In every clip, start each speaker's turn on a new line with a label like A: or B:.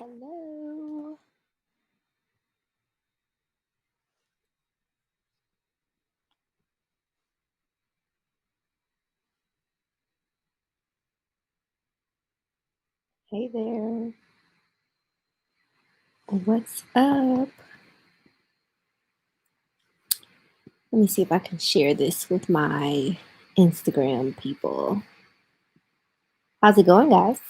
A: Hello. Hey there. What's up? Let me see if I can share this with my Instagram people. How's it going, guys?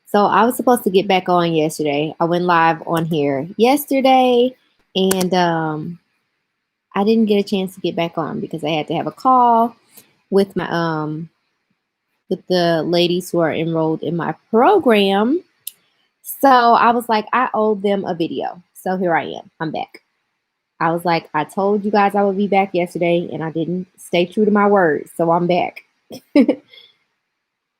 A: So I was supposed to get back on yesterday. I went live on here yesterday, and I didn't get a chance to get back on because I had to have a call with my with the ladies who are enrolled in my program. So I was like, I owed them a video. So here I am. I'm back. I was like, I told you guys I would be back yesterday, and I didn't stay true to my word. So I'm back.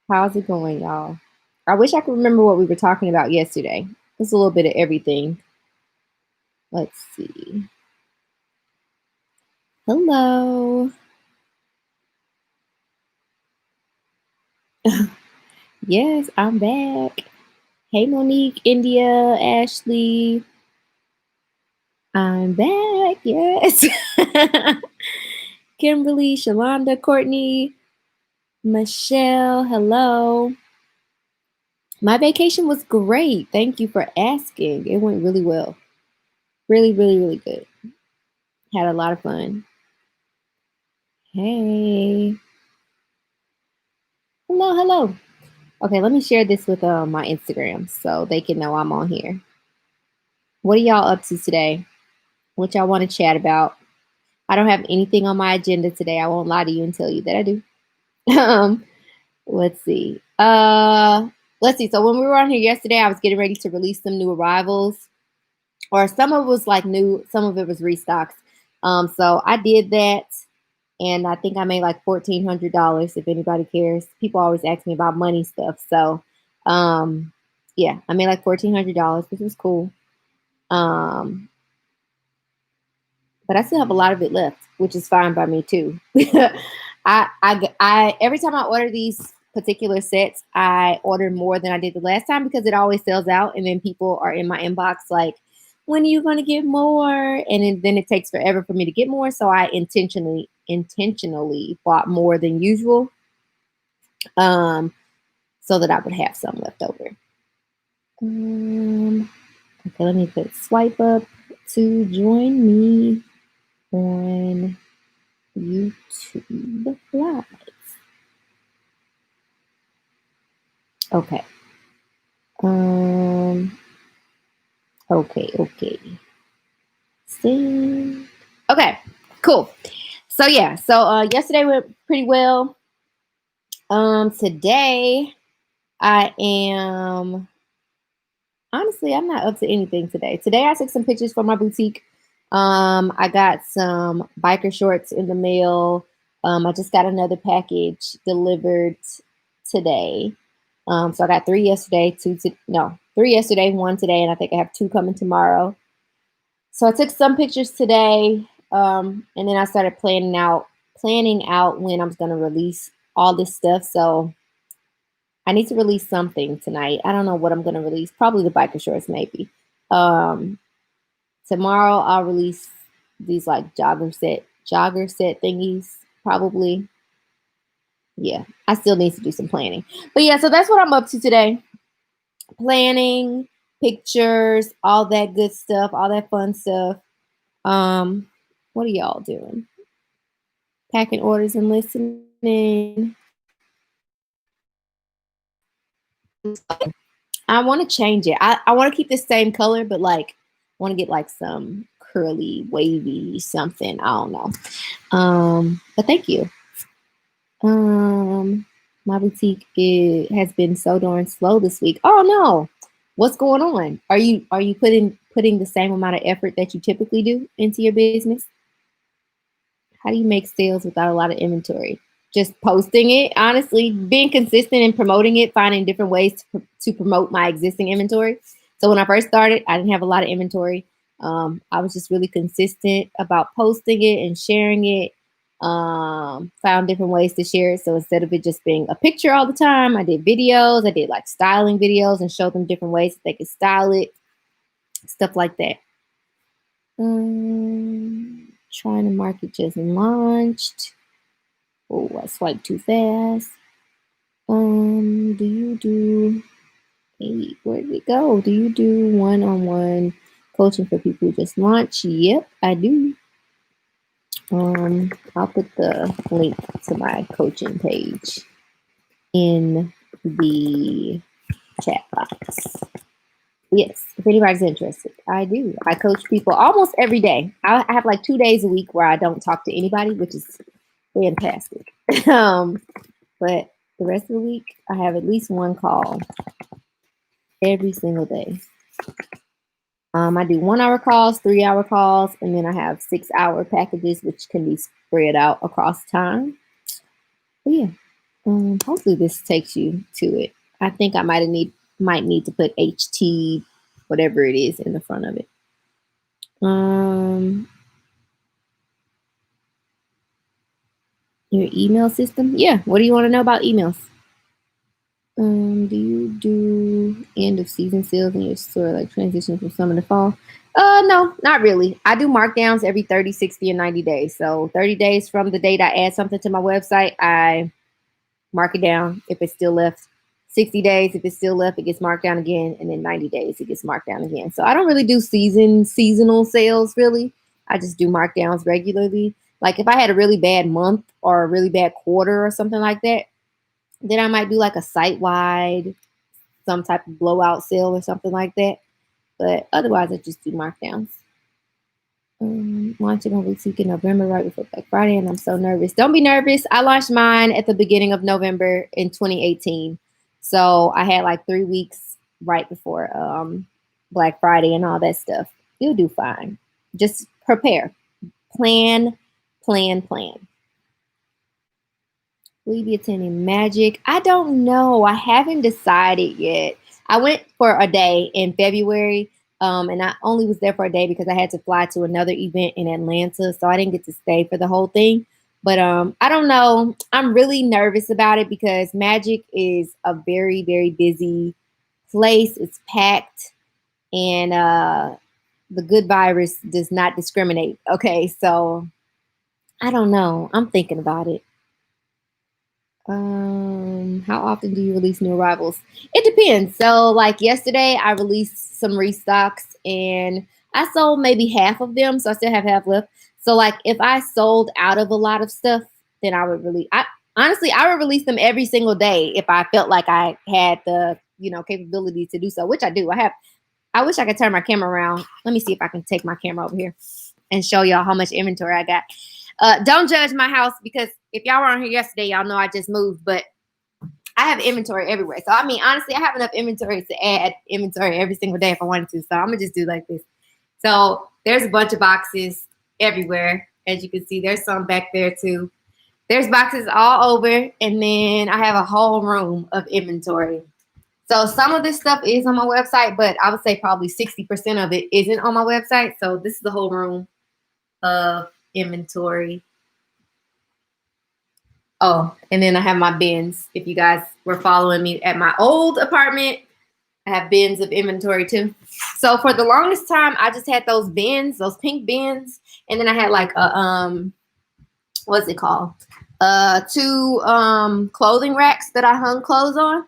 A: How's it going, y'all? I wish I could remember what we were talking about yesterday. It's a little bit of everything. Let's see. Hello. Yes, I'm back. Hey, Monique, India, Ashley. I'm back. Yes. Kimberly, Shalonda, Courtney, Michelle. Hello. My vacation was great. Thank you for asking. It went really well. Really, really, really good. Had a lot of fun. Hey. Hello, hello. Okay, let me share this with my Instagram so they can know I'm on here. What are y'all up to today? What y'all want to chat about? I don't have anything on my agenda today. I won't lie to you and tell you that I do. Let's see. Let's see. So when we were on here yesterday, I was getting ready to release some new arrivals, or some of it was like new, some of it was restocks. So I did that, and I think I made like $1,400. If anybody cares, people always ask me about money stuff. So, yeah, I made like $1,400, which was cool. But I still have a lot of it left, which is fine by me too. I every time I order these particular sets, I order more than I did the last time because it always sells out, and then people are in my inbox like, "When are you going to get more?" And then it takes forever for me to get more, so I intentionally bought more than usual, um, so that I would have some left over. Okay, let me put swipe up to join me on YouTube Live. Okay. Um. Okay. Sing. Okay. Cool. So yeah. So yesterday went pretty well. Today I am honestly I'm not up to anything today. Today I took some pictures for my boutique. I got some biker shorts in the mail. I just got another package delivered today. So I got three yesterday, three yesterday, one today, and I think I have two coming tomorrow. So I took some pictures today, and then I started planning out when I'm going to release all this stuff. So I need to release something tonight. I don't know what I'm going to release. Probably the biker shorts, maybe. Tomorrow I'll release these like jogger set thingies, probably. Yeah, I still need to do some planning. But yeah, so that's what I'm up to today. Planning, pictures, all that good stuff, all that fun stuff. What are y'all doing? Packing orders and listening. I want to change it. I want to keep the same color, but like want to get like some curly, wavy something. I don't know. But thank you. My boutique has been so darn slow this week. Oh no, what's going on? Are you putting the same amount of effort that you typically do into your business? How do you make sales without a lot of inventory? Just posting it, honestly, being consistent and promoting it, finding different ways to promote my existing inventory. So when I first started, I didn't have a lot of inventory. I was just really consistent about posting it and sharing it. Found different ways to share it. So instead of it just being a picture all the time, I did videos. I did like styling videos and showed them different ways that they could style it, stuff like that. Trying to market just launched. Oh, I swiped too fast. Do you do? Hey, where did it go? Do you do one-on-one coaching for people who just launched? Yep, I do. I'll put the link to my coaching page in the chat box. Yes, if anybody's interested, I do. I coach people almost every day. I have like 2 days a week where I don't talk to anybody, which is fantastic. But the rest of the week, I have at least one call every single day. I do 1 hour calls, 3 hour calls, and then I have 6 hour packages, which can be spread out across time. But yeah, hopefully this takes you to it. I think I might need to put HT, whatever it is, in the front of it. Your email system? Yeah. What do you want to know about emails? Do you do end of season sales in your store, like transition from summer to fall? No, not really. I do markdowns every 30, 60, and 90 days. So 30 days from the date I add something to my website, I mark it down if it's still left. 60 days, if it's still left, it gets marked down again. And then 90 days, it gets marked down again. So I don't really do seasonal sales, really. I just do markdowns regularly. Like if I had a really bad month or a really bad quarter or something like that, then I might do like a site-wide, some type of blowout sale or something like that. But otherwise, I just do markdowns. Launching my boutique in November right before Black Friday, and I'm so nervous. Don't be nervous. I launched mine at the beginning of November in 2018. So I had like 3 weeks right before Black Friday and all that stuff. You'll do fine. Just prepare. Plan. Will you be attending Magic? I don't know. I haven't decided yet. I went for a day in February, and I only was there for a day because I had to fly to another event in Atlanta, so I didn't get to stay for the whole thing. But I don't know. I'm really nervous about it because Magic is a very, very busy place. It's packed, and the good virus does not discriminate. Okay, so I don't know. I'm thinking about it. How often do you release new arrivals? It depends. So, like yesterday, I released some restocks and I sold maybe half of them, so I still have half left. So, like, if I sold out of a lot of stuff, then I would really, I honestly, I would release them every single day if I felt like I had the, capability to do so, which I do. I wish I could turn my camera around. Let me see if I can take my camera over here and show y'all how much inventory I got. Don't judge my house because if y'all weren't here yesterday, y'all know I just moved, but I have inventory everywhere. So, I mean, honestly, I have enough inventory to add inventory every single day if I wanted to. So, I'm going to just do like this. So, there's a bunch of boxes everywhere. As you can see, there's some back there too. There's boxes all over. And then I have a whole room of inventory. So, some of this stuff is on my website, but I would say probably 60% of it isn't on my website. So, this is the whole room of inventory. Oh, and then I have my bins. If you guys were following me at my old apartment, I have bins of inventory too. So for the longest time, I just had those bins, those pink bins, and then I had like a what's it called? 2 clothing racks that I hung clothes on.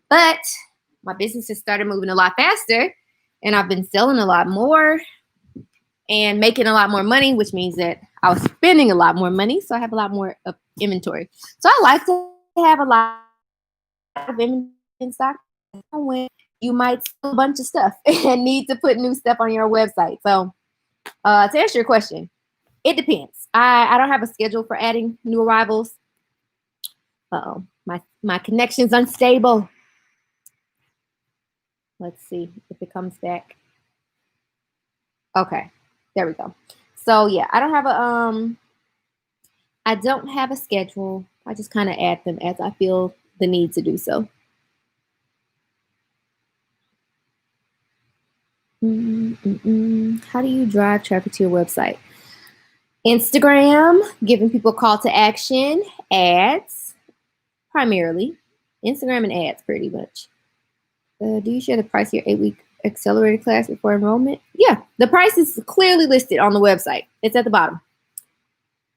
A: But my business has started moving a lot faster, and I've been selling a lot more and making a lot more money, which means that I was spending a lot more money. So I have a lot more inventory. So I like to have a lot of inventory in stock when you might sell a bunch of stuff and need to put new stuff on your website. So to answer your question, it depends. I don't have a schedule for adding new arrivals. Uh-oh, my connection's unstable. Let's see if it comes back. Okay, there we go. So yeah, I don't have a schedule. I just kind of add them as I feel the need to do so. How do you drive traffic to your website? Instagram, giving people call to action, ads, primarily. Instagram and ads, pretty much. Do you share the price of your 8-week accelerated class before enrollment? Yeah, the price is clearly listed on the website. It's at the bottom.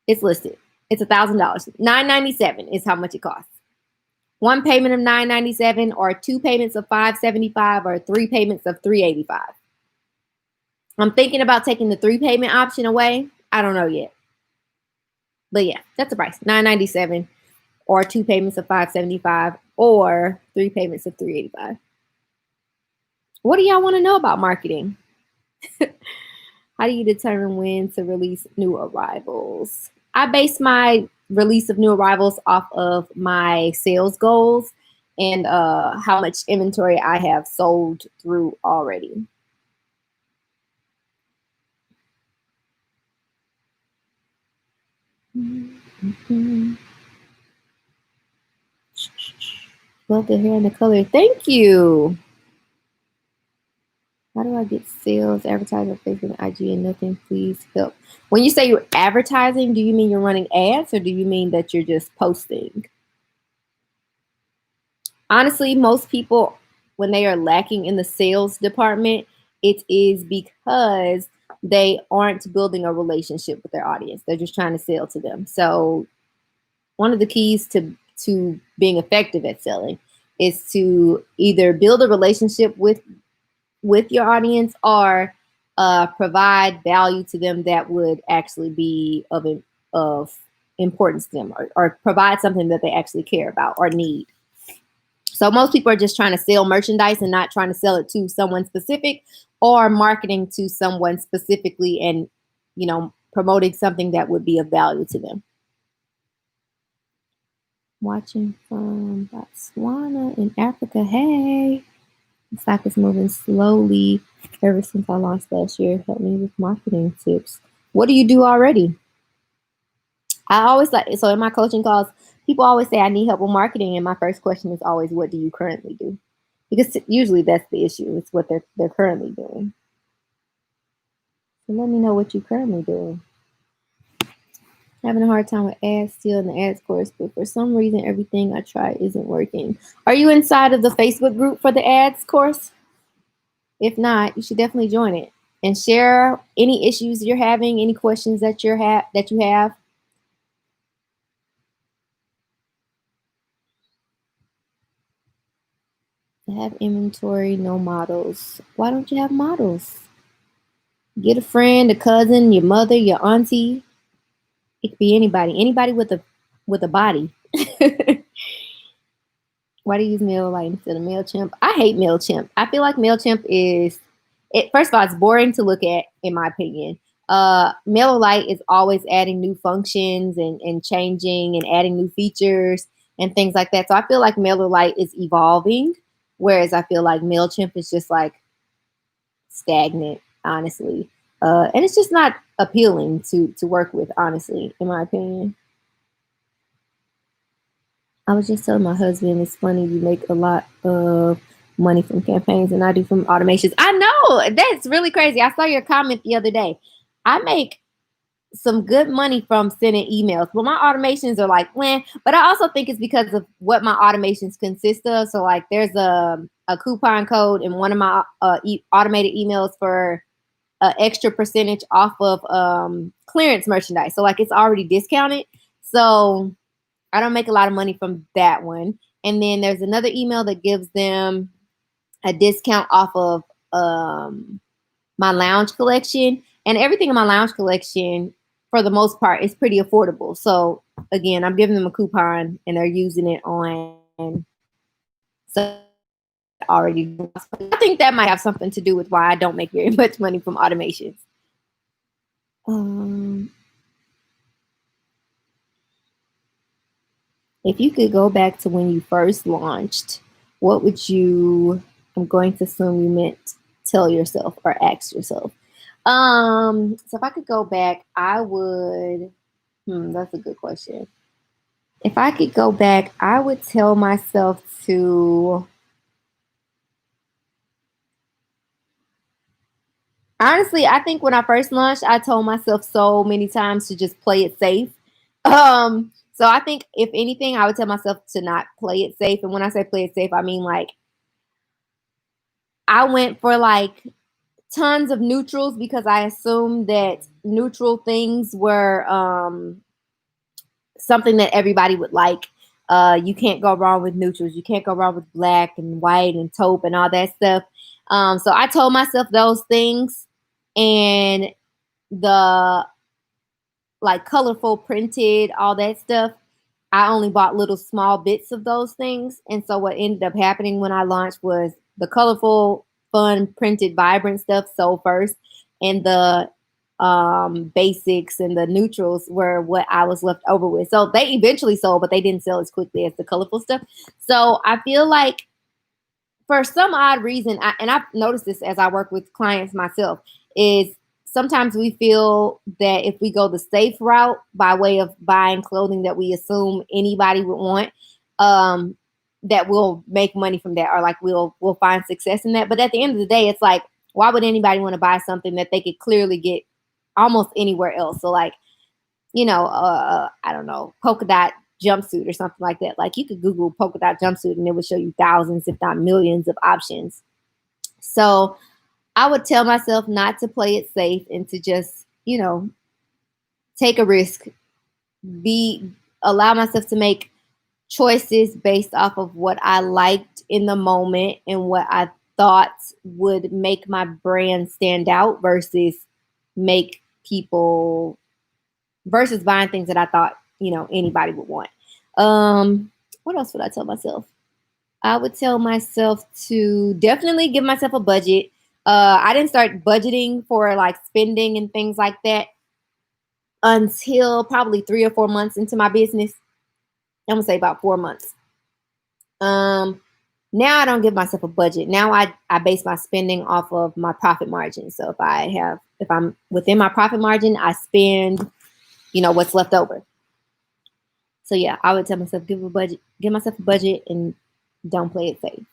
A: It's listed. It's $1,000. $997 is how much it costs. One payment of $997, or 2 payments of $575, or 3 payments of $385. I'm thinking about taking the 3 payment option away. I don't know yet. But yeah, that's the price. $997, or 2 payments of $575, or 3 payments of $385. What do y'all want to know about marketing? How do you determine when to release new arrivals? I base my release of new arrivals off of my sales goals and how much inventory I have sold through already. Love the hair and the color. Thank you. How do I get sales advertising on Facebook and IG and nothing? Please help. When you say you're advertising, do you mean you're running ads, or do you mean that you're just posting? Honestly, most people, when they are lacking in the sales department, it is because they aren't building a relationship with their audience. They're just trying to sell to them. So one of the keys to being effective at selling is to either build a relationship with your audience, or provide value to them that would actually be of importance to them, or provide something that they actually care about or need. So most people are just trying to sell merchandise and not trying to sell it to someone specific, or marketing to someone specifically and, promoting something that would be of value to them. Watching from Botswana in Africa. Hey. The stock is moving slowly ever since I launched last year. Help me with marketing tips. What do you do already? I always so in my coaching calls, people always say I need help with marketing, and my first question is always, what do you currently do? Because usually that's the issue. It's what they're currently doing. So let me know what you currently do. Having a hard time with ads still in the ads course, but for some reason everything I try isn't working. Are you inside of the Facebook group for the ads course? If not, you should definitely join it and share any issues you're having, any questions that you have. I have inventory, no models. Why don't you have models? Get a friend, a cousin, your mother, your auntie. It could be anybody with a body. Why do you use MailLite instead of MailChimp? I hate MailChimp. I feel like MailChimp first of all, it's boring to look at, in my opinion. MailLite is always adding new functions and changing and adding new features and things like that. So I feel like MailerLite is evolving, whereas I feel like MailChimp is just like stagnant, honestly. And it's just not appealing to work with, honestly, in my opinion. I was just telling my husband, it's funny, you make a lot of money from campaigns and I do from automations. I know, that's really crazy. I saw your comment the other day. I make some good money from sending emails, but my automations are like, when. But I also think it's because of what my automations consist of. So like there's a coupon code in one of my automated emails for an extra percentage off of clearance merchandise. So like it's already discounted. So I don't make a lot of money from that one. And then there's another email that gives them a discount off of my lounge collection. And everything in my lounge collection, for the most part, is pretty affordable. So again, I'm giving them a coupon and they're using it on. So already, I think that might have something to do with why I don't make very much money from automations. If you could go back to when you first launched, what would you, I'm going to assume you meant tell yourself or ask yourself. So if I could go back, I would, that's a good question. If I could go back, I would tell myself to Honestly, I think when I first launched, I told myself so many times to just play it safe. So I think if anything, I would tell myself to not play it safe. And when I say play it safe, I mean like I went for like tons of neutrals because I assumed that neutral things were something that everybody would like. You can't go wrong with neutrals. You can't go wrong with black and white and taupe and all that stuff. So I told myself those things, and the like colorful printed, all that stuff. I only bought little small bits of those things. And so what ended up happening when I launched was the colorful, fun, printed, vibrant stuff sold first. And the basics and the neutrals were what I was left over with. So they eventually sold, but they didn't sell as quickly as the colorful stuff. So I feel like for some odd reason, and I've noticed this as I work with clients myself, is sometimes we feel that if we go the safe route by way of buying clothing that we assume anybody would want, um, that we'll make money from that, or like we'll find success in that. But at the end of the day, it's like, why would anybody want to buy something that they could clearly get almost anywhere else? So like, I don't know, polka dot jumpsuit or something like that. Like you could Google polka dot jumpsuit and it would show you thousands, if not millions, of options. So I would tell myself not to play it safe and to just, take a risk, be allow myself to make choices based off of what I liked in the moment and what I thought would make my brand stand out make people versus buying things that I thought, anybody would want. What else would I tell myself? I would tell myself to definitely give myself a budget. I didn't start budgeting for like spending and things like that until probably 3 or 4 months into my business. I'm gonna say about 4 months. Um, Now I don't give myself a budget. Now I base my spending off of my profit margin. So if I'm within my profit margin, I spend, what's left over. So yeah, I would tell myself give myself a budget and don't play it safe.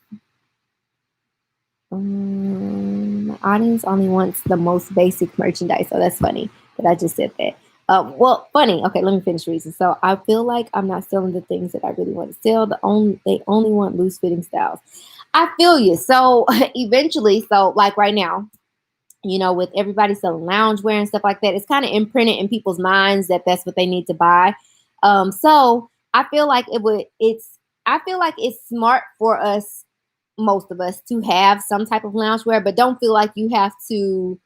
A: My audience only wants the most basic merchandise. So that's funny that I just said that. Well, funny. Okay, let me finish reason. So I feel like I'm not selling the things that I really want to sell. They only want loose fitting styles. I feel you. So eventually, so like right now, with everybody selling loungewear and stuff like that, it's kind of imprinted in people's minds that that's what they need to buy. So I feel like I feel like it's smart for us, most of us, to have some type of loungewear, but don't feel like you have to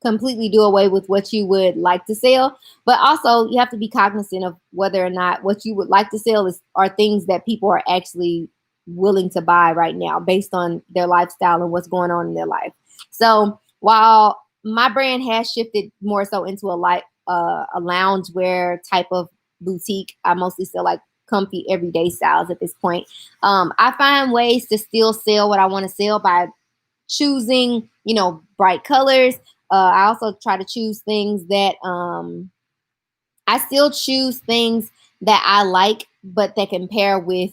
A: completely do away with what you would like to sell. But also, you have to be cognizant of whether or not what you would like to sell are things that people are actually willing to buy right now based on their lifestyle and what's going on in their life. So while my brand has shifted more so into a loungewear type of boutique, I mostly sell like comfy everyday styles at this point. I find ways to still sell what I want to sell by choosing, bright colors. I also try to choose things that I still choose things that I like, but that can pair with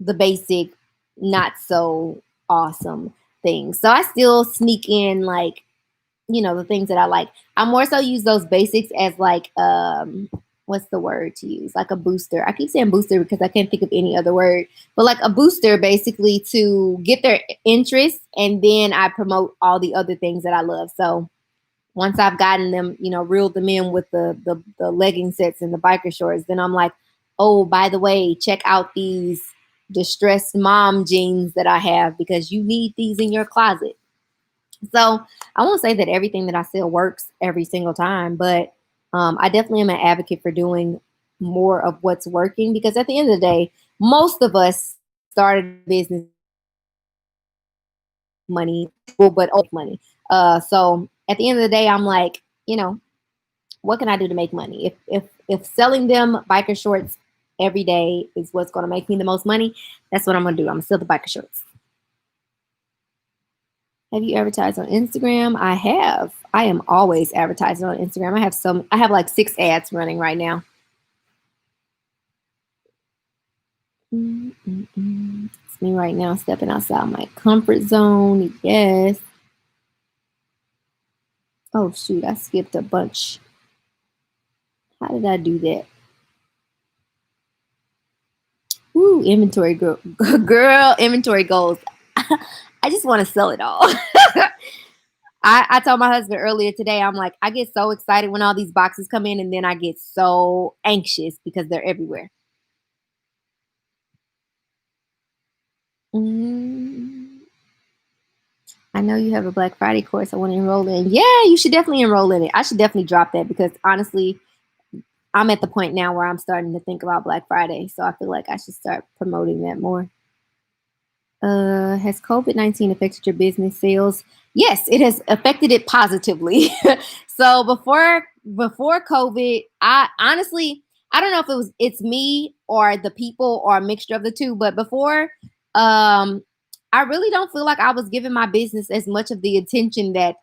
A: the basic, not so awesome things. So I still sneak in like, the things that I like. I more so use those basics as like what's the word to use? Like a booster. I keep saying booster because I can't think of any other word. But like a booster basically to get their interest, and then I promote all the other things that I love. So once I've gotten them, reeled them in with the legging sets and the biker shorts, then I'm like, oh, by the way, check out these distressed mom jeans that I have because you need these in your closet. So I won't say that everything that I sell works every single time, but I definitely am an advocate for doing more of what's working because at the end of the day, most of us started business money, well, but old money. So at the end of the day, I'm like, what can I do to make money? If selling them biker shorts every day is what's going to make me the most money, that's what I'm going to do. I'm going to sell the biker shorts. Have you advertised on Instagram? I have. I am always advertising on Instagram. I have like 6 ads running right now. It's me right now stepping outside my comfort zone. Yes. Oh shoot, I skipped a bunch. How did I do that? Ooh, inventory girl, girl, inventory goals. I just want to sell it all. I told my husband earlier today, I'm like, I get so excited when all these boxes come in, and then I get so anxious because they're everywhere. Mm, I know you have a Black Friday course I want to enroll in. Yeah, you should definitely enroll in it. I should definitely drop that because honestly, I'm at the point now where I'm starting to think about Black Friday. So I feel like I should start promoting that more. Has COVID-19 affected your business sales? Yes, it has affected it positively. So before COVID, I honestly I don't know if it's me or the people or a mixture of the two, but before I really don't feel like I was giving my business as much of the attention that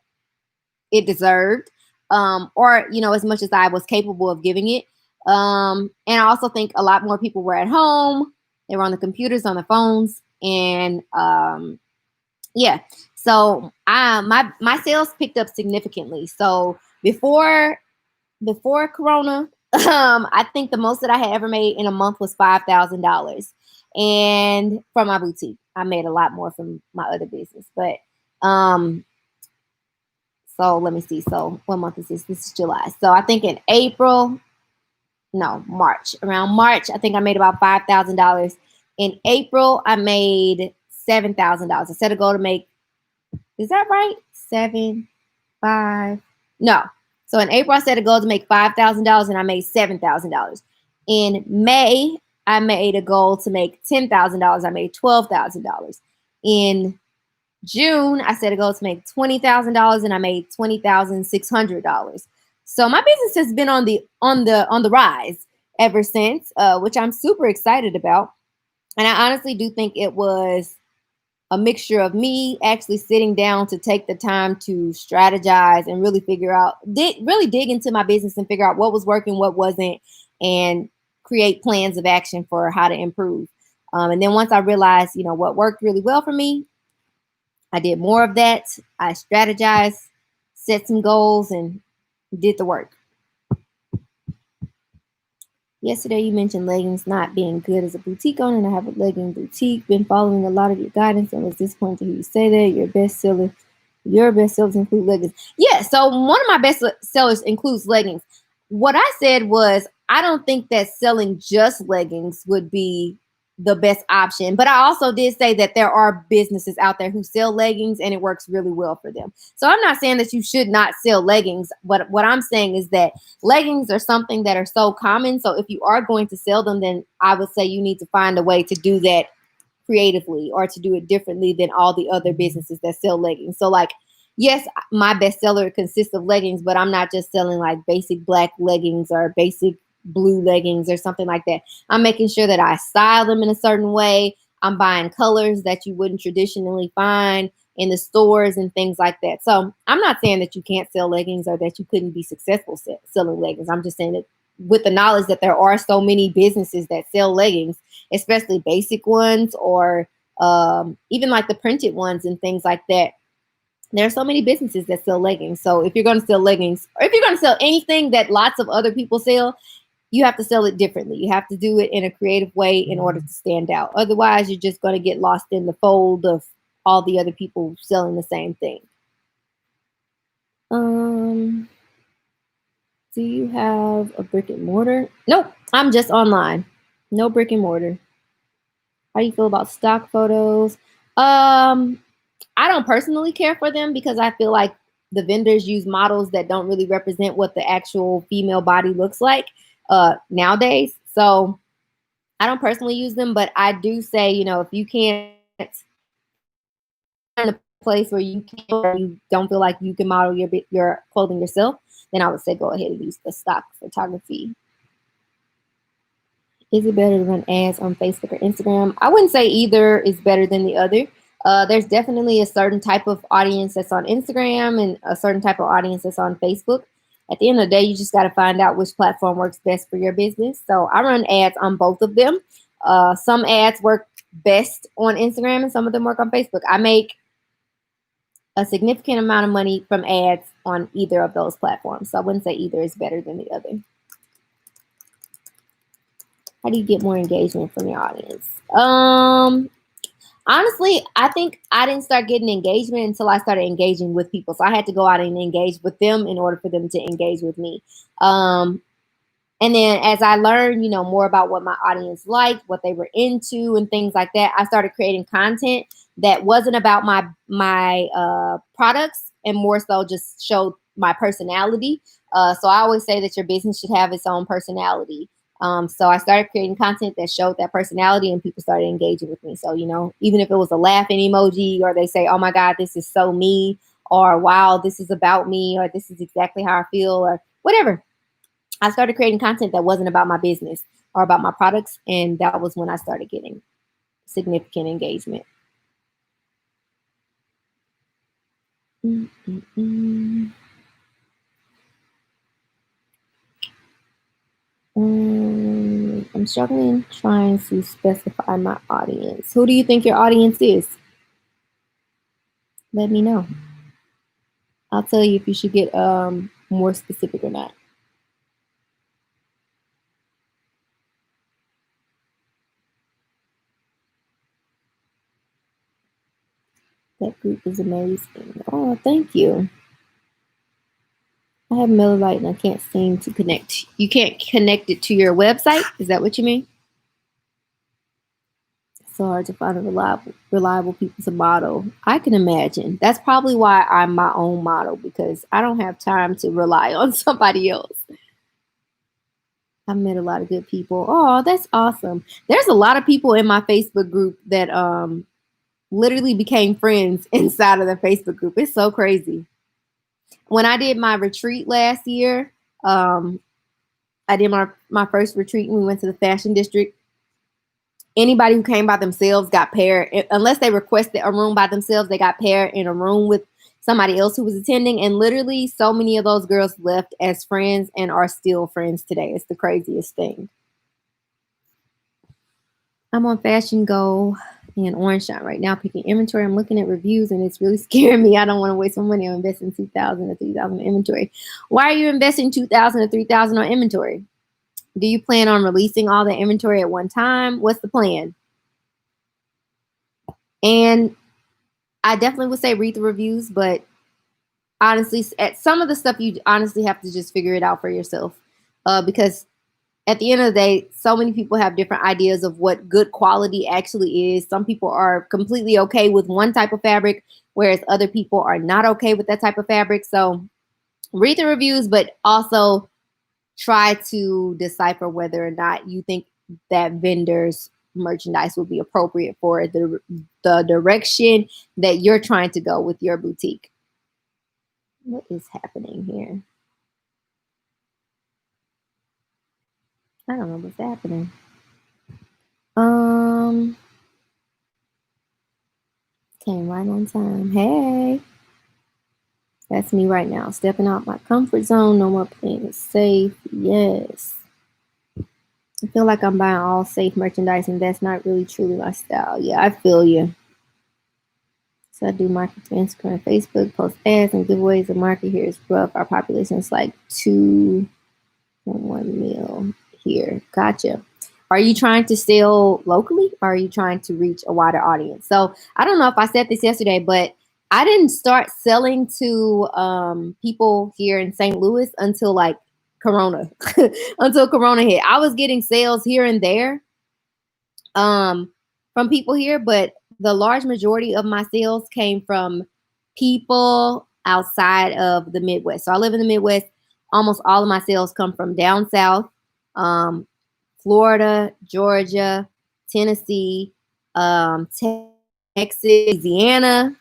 A: it deserved, or as much as I was capable of giving it. And I also think a lot more people were at home. They were on the computers, on the phones, and yeah. So my sales picked up significantly. So before Corona, I think the most that I had ever made in a month was $5,000, and from my boutique, I made a lot more from my other business, but um so let me see. So what month is this? This is July. So I think in April, no, March. Around March, I think I made about $5,000. In April, I made $7,000. I set a goal to make. Is that right? Seven, five. No. So in April, I set a goal to make $5,000, and I made $7,000. In May, I made a goal to make $10,000. I made $12,000. In June, I set a goal to make $20,000, and I made $20,600. So my business has been on the rise ever since, which I'm super excited about. And I honestly do think it was a mixture of me actually sitting down to take the time to strategize and really figure out, really dig into my business and figure out what was working, what wasn't, and create plans of action for how to improve. And then once I realized, what worked really well for me, I did more of that. I strategized, set some goals, and did the work. Yesterday, you mentioned leggings not being good as a boutique owner, and I have a legging boutique. Been following a lot of your guidance and was disappointed to hear you say that. Your best sellers include leggings. Yeah, so one of my best sellers includes leggings. What I said was, I don't think that selling just leggings would be the best option. But I also did say that there are businesses out there who sell leggings and it works really well for them. So I'm not saying that you should not sell leggings, but what I'm saying is that leggings are something that are so common. So if you are going to sell them, then I would say you need to find a way to do that creatively or to do it differently than all the other businesses that sell leggings. So like, yes, my bestseller consists of leggings, but I'm not just selling like basic black leggings or basic blue leggings or something like that. I'm making sure that I style them in a certain way. I'm buying colors that you wouldn't traditionally find in the stores and things like that. So I'm not saying that you can't sell leggings or that you couldn't be successful selling leggings. I'm just saying that with the knowledge that there are so many businesses that sell leggings, especially basic ones or even like the printed ones and things like that. There are so many businesses that sell leggings. So if you're going to sell leggings, or if you're going to sell anything that lots of other people sell, you have to sell it differently. You have to do it in a creative way in order to stand out. Otherwise, you're just going to get lost in the fold of all the other people selling the same thing. Um, do you have a brick and mortar? Nope, I'm just online. No brick and mortar. How do you feel about stock photos? I don't personally care for them because I feel like the vendors use models that don't really represent what the actual female body looks like nowadays. So I don't personally use them, but I do say, if you can't find a place where you can, or you don't feel like you can model your clothing yourself, then I would say go ahead and use the stock photography. Is it better to run ads on Facebook or Instagram? I wouldn't say either is better than the other. There's definitely a certain type of audience that's on Instagram and a certain type of audience that's on Facebook. At the end of the day, you just got to find out which platform works best for your business. So I run ads on both of them. Some ads work best on Instagram and some of them work on Facebook. I make a significant amount of money from ads on either of those platforms. So I wouldn't say either is better than the other. How do you get more engagement from your audience? Honestly, I think I didn't start getting engagement until I started engaging with people. So I had to go out and engage with them in order for them to engage with me. And then as I learned, more about what my audience liked, what they were into, and things like that, I started creating content that wasn't about my products and more so just showed my personality. So I always say that your business should have its own personality. So I started creating content that showed that personality, and people started engaging with me. So, even if it was a laughing emoji, or they say, "Oh my God, this is so me," or "Wow, this is about me," or "This is exactly how I feel," or whatever. I started creating content that wasn't about my business or about my products, and that was when I started getting significant engagement. Mm-mm-mm. I'm struggling trying to specify my audience. Who do you think your audience is? Let me know. I'll tell you if you should get more specific or not. That group is amazing. Oh, thank you. I have Miller Lite and I can't seem to connect. You can't connect it to your website? Is that what you mean? So hard to find a reliable people to model. I can imagine. That's probably why I'm my own model, because I don't have time to rely on somebody else. I've met a lot of good people. Oh, that's awesome. There's a lot of people in my Facebook group that literally became friends inside of the Facebook group. It's so crazy. When I did my retreat last year, I did my first retreat and we went to the fashion district. Anybody who came by themselves got paired, unless they requested a room by themselves, they got paired in a room with somebody else who was attending. And literally so many of those girls left as friends and are still friends today. It's the craziest thing. I'm on Fashion Go and Orange Shine right now picking inventory. I'm looking at reviews and it's really scaring me. I don't want to waste my money on investing $2,000 or $3,000 in inventory. Why are you investing $2,000 or $3,000 on inventory? Do you plan on releasing all the inventory at one time? What's the plan? And I definitely would say read the reviews, but honestly, at some of the stuff you honestly have to just figure it out for yourself, because at the end of the day, so many people have different ideas of what good quality actually is. Some people are completely okay with one type of fabric, whereas other people are not okay with that type of fabric. So read the reviews, but also try to decipher whether or not you think that vendor's merchandise will be appropriate for the direction that you're trying to go with your boutique. What is happening here? I don't know what's happening. Came right on time. Hey, that's me right now. Stepping out my comfort zone. No more playing it safe. Yes. I feel like I'm buying all safe merchandise, and that's not really truly my style. Yeah, I feel you. So I do market to Instagram and Facebook, post ads and giveaways. The market here is rough. Our population is like 2.1 mil here. Gotcha. Are you trying to sell locally, or are you trying to reach a wider audience? So I don't know if I said this yesterday, but I didn't start selling to people here in St. Louis until like Corona, until Corona hit. I was getting sales here and there from people here, but the large majority of my sales came from people outside of the Midwest. So I live in the Midwest. Almost all of my sales come from down south, Florida, Georgia, Tennessee, Texas, Louisiana.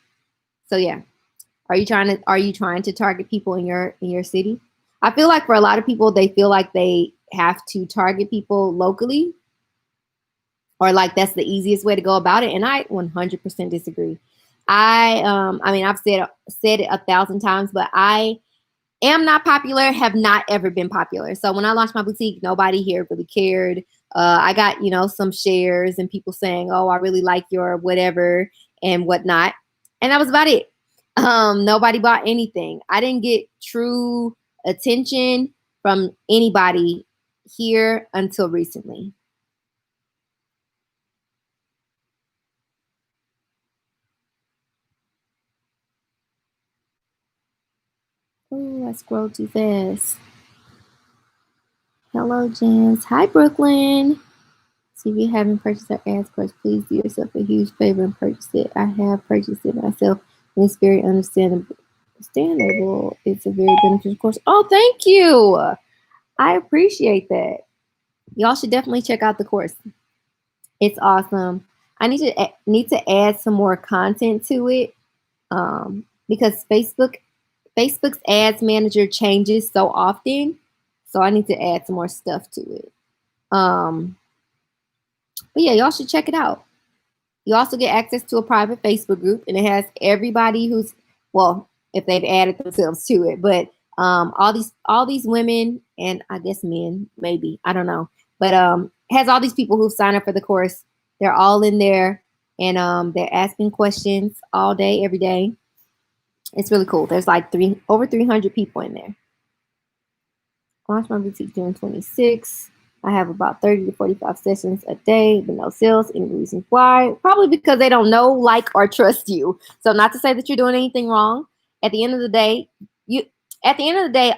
A: So yeah, are you trying to target people in your city? I feel like for a lot of people, they feel like they have to target people locally, or like that's the easiest way to go about it. And I 100% disagree. I mean, I've said it 1,000 times, but I am not popular, have not ever been popular. So when I launched my boutique, nobody here really cared. I got, some shares and people saying, "Oh, I really like your whatever," and whatnot. And that was about it. Nobody bought anything. I didn't get true attention from anybody here until recently. Oh, I scrolled too fast. Hello, Jens. Hi, Brooklyn. So if you haven't purchased our ads course, please do yourself a huge favor and purchase it. I have purchased it myself, and it's very understandable. It's a very beneficial course. Oh, thank you. I appreciate that. Y'all should definitely check out the course. It's awesome. I need to add some more content to it, because Facebook's ads manager changes so often, so I need to add some more stuff to it. But yeah, y'all should check it out. You also get access to a private Facebook group, and it has everybody who's, well, if they've added themselves to it, but all these women, and I guess men, maybe, I don't know, but has all these people who've signed up for the course. They're all in there, and they're asking questions all day, every day. It's really cool. There's like over 300 people in there. Launch my boutique June 26. I have about 30 to 45 sessions a day, but no sales. Any reasons why? Probably because they don't know, like, or trust you. So not to say that you're doing anything wrong. At the end of the day,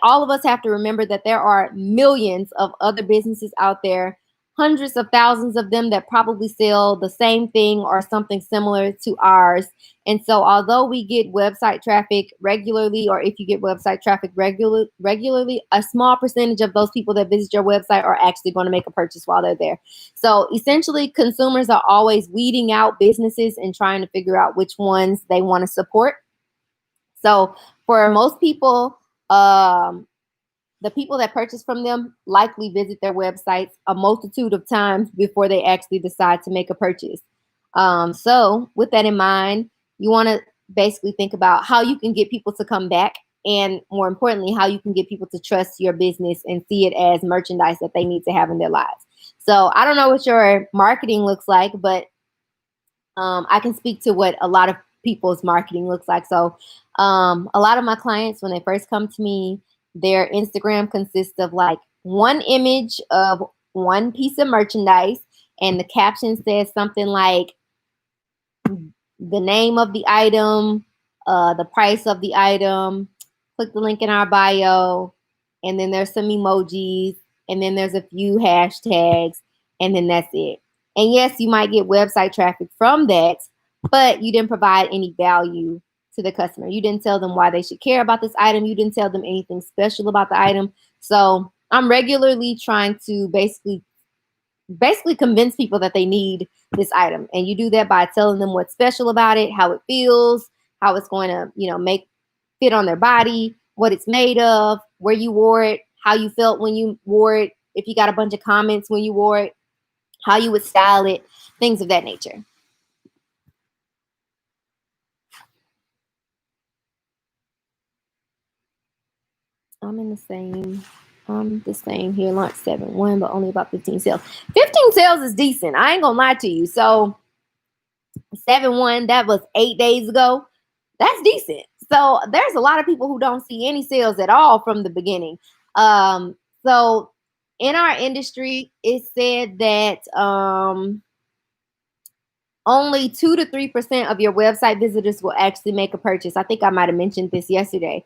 A: all of us have to remember that there are millions of other businesses out there, hundreds of thousands of them that probably sell the same thing or something similar to ours. And so although we get website traffic regularly, or if you get website traffic regularly, a small percentage of those people that visit your website are actually going to make a purchase while they're there. So essentially, consumers are always weeding out businesses and trying to figure out which ones they want to support. So for most people, the people that purchase from them likely visit their websites a multitude of times before they actually decide to make a purchase. So with that in mind, you want to basically think about how you can get people to come back, and more importantly, how you can get people to trust your business and see it as merchandise that they need to have in their lives. So I don't know what your marketing looks like, but I can speak to what a lot of people's marketing looks like. So a lot of my clients, when they first come to me, their Instagram consists of like one image of one piece of merchandise, and the caption says something like the name of the item, the price of the item, click the link in our bio, and then there's some emojis, and then there's a few hashtags, and then that's it. And yes, you might get website traffic from that, but you didn't provide any value to the customer. You didn't tell them why they should care about this item. You didn't tell them anything special about the item. So I'm regularly trying to basically convince people that they need this item. And you do that by telling them what's special about it, how it feels, how it's going to, make fit on their body, what it's made of, where you wore it, how you felt when you wore it, if you got a bunch of comments when you wore it, how you would style it, things of that nature. I'm the same here. Launch 7-1, but only about 15 sales. 15 sales is decent. I ain't gonna lie to you. So 7-1, that was 8 days ago. That's decent. So there's a lot of people who don't see any sales at all from the beginning. So in our industry, it said that only 2 to 3% of your website visitors will actually make a purchase. I think I might have mentioned this yesterday.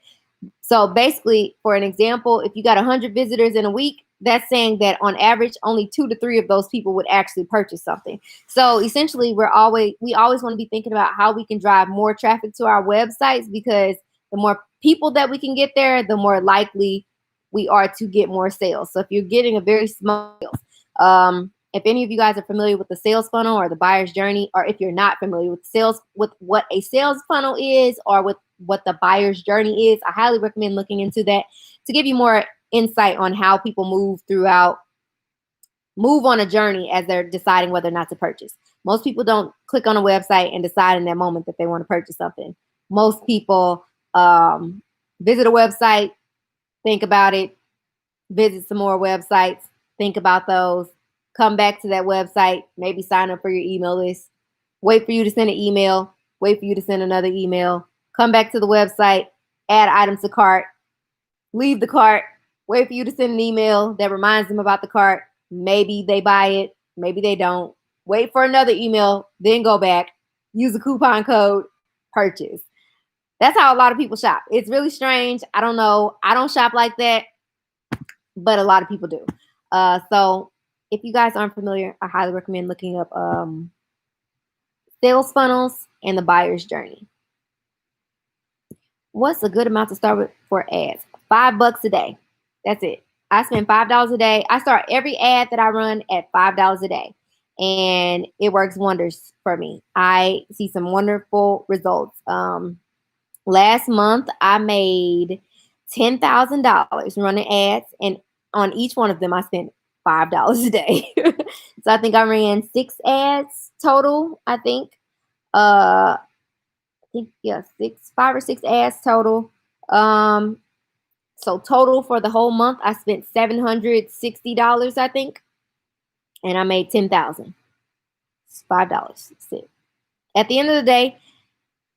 A: So basically, for an example, if you got 100 visitors in a week, that's saying that on average, only 2 to 3 of those people would actually purchase something. So essentially, we always want to be thinking about how we can drive more traffic to our websites, because the more people that we can get there, the more likely we are to get more sales. So if you're getting a very small sales, if any of you guys are familiar with the sales funnel or the buyer's journey, or if you're not familiar with what a sales funnel is, or with what the buyer's journey is, I highly recommend looking into that to give you more insight on how people move on a journey as they're deciding whether or not to purchase. Most people don't click on a website and decide in that moment that they want to purchase something. Most people visit a website, think about it, visit some more websites, think about those, come back to that website, maybe sign up for your email list, wait for you to send an email, wait for you to send another email, come back to the website, add items to cart, leave the cart, wait for you to send an email that reminds them about the cart. Maybe they buy it, maybe they don't. Wait for another email, then go back, use a coupon code, purchase. That's how a lot of people shop. It's really strange. I don't know. I don't shop like that, but a lot of people do. So if you guys aren't familiar, I highly recommend looking up sales funnels and the buyer's journey. What's a good amount to start with for ads? $5 a day. That's it. I spend $5 a day. I start every ad that I run at $5 a day, and it works wonders for me. I see some wonderful results. Last month I made $10,000 running ads, and on each one of them I spent $5 a day. So I think I ran 6 ads total. Yeah, 5 or 6 ads total. So total for the whole month, I spent $760, I think, and I made $10,000. It's $5. That's it. At the end of the day,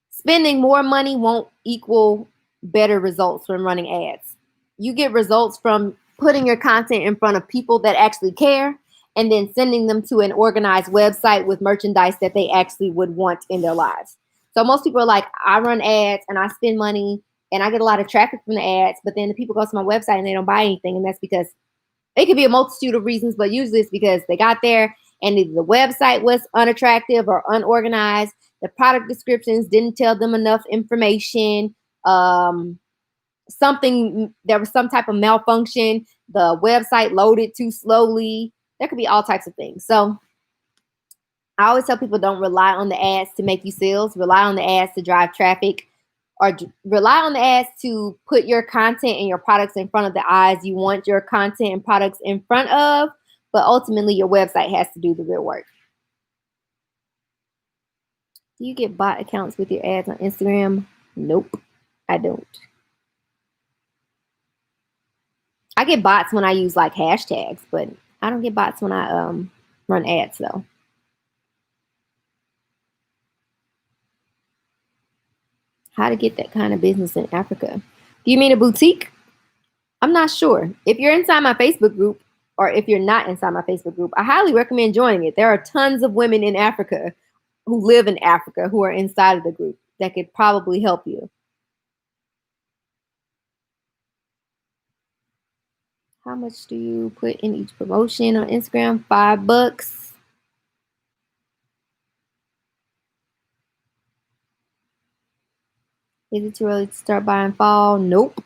A: spending more money won't equal better results from running ads. You get results from putting your content in front of people that actually care, and then sending them to an organized website with merchandise that they actually would want in their lives. So most people are like, I run ads and I spend money and I get a lot of traffic from the ads, but then the people go to my website and they don't buy anything. And that's because it could be a multitude of reasons, but usually it's because they got there and either the website was unattractive or unorganized. The product descriptions didn't tell them enough information. There was some type of malfunction. The website loaded too slowly. There could be all types of things. So I always tell people, don't rely on the ads to make you sales. Rely on the ads to drive traffic, or rely on the ads to put your content and your products in front of the eyes you want your content and products in front of. But ultimately, your website has to do the real work. Do you get bot accounts with your ads on Instagram? Nope, I don't. I get bots when I use like hashtags, but I don't get bots when I run ads though. How to get that kind of business in Africa? Do you mean a boutique? I'm not sure. If you're inside my Facebook group, or if you're not inside my Facebook group, I highly recommend joining it. There are tons of women in Africa who live in Africa who are inside of the group that could probably help you. How much do you put in each promotion on Instagram? $5. Is it too early to start buying fall? Nope.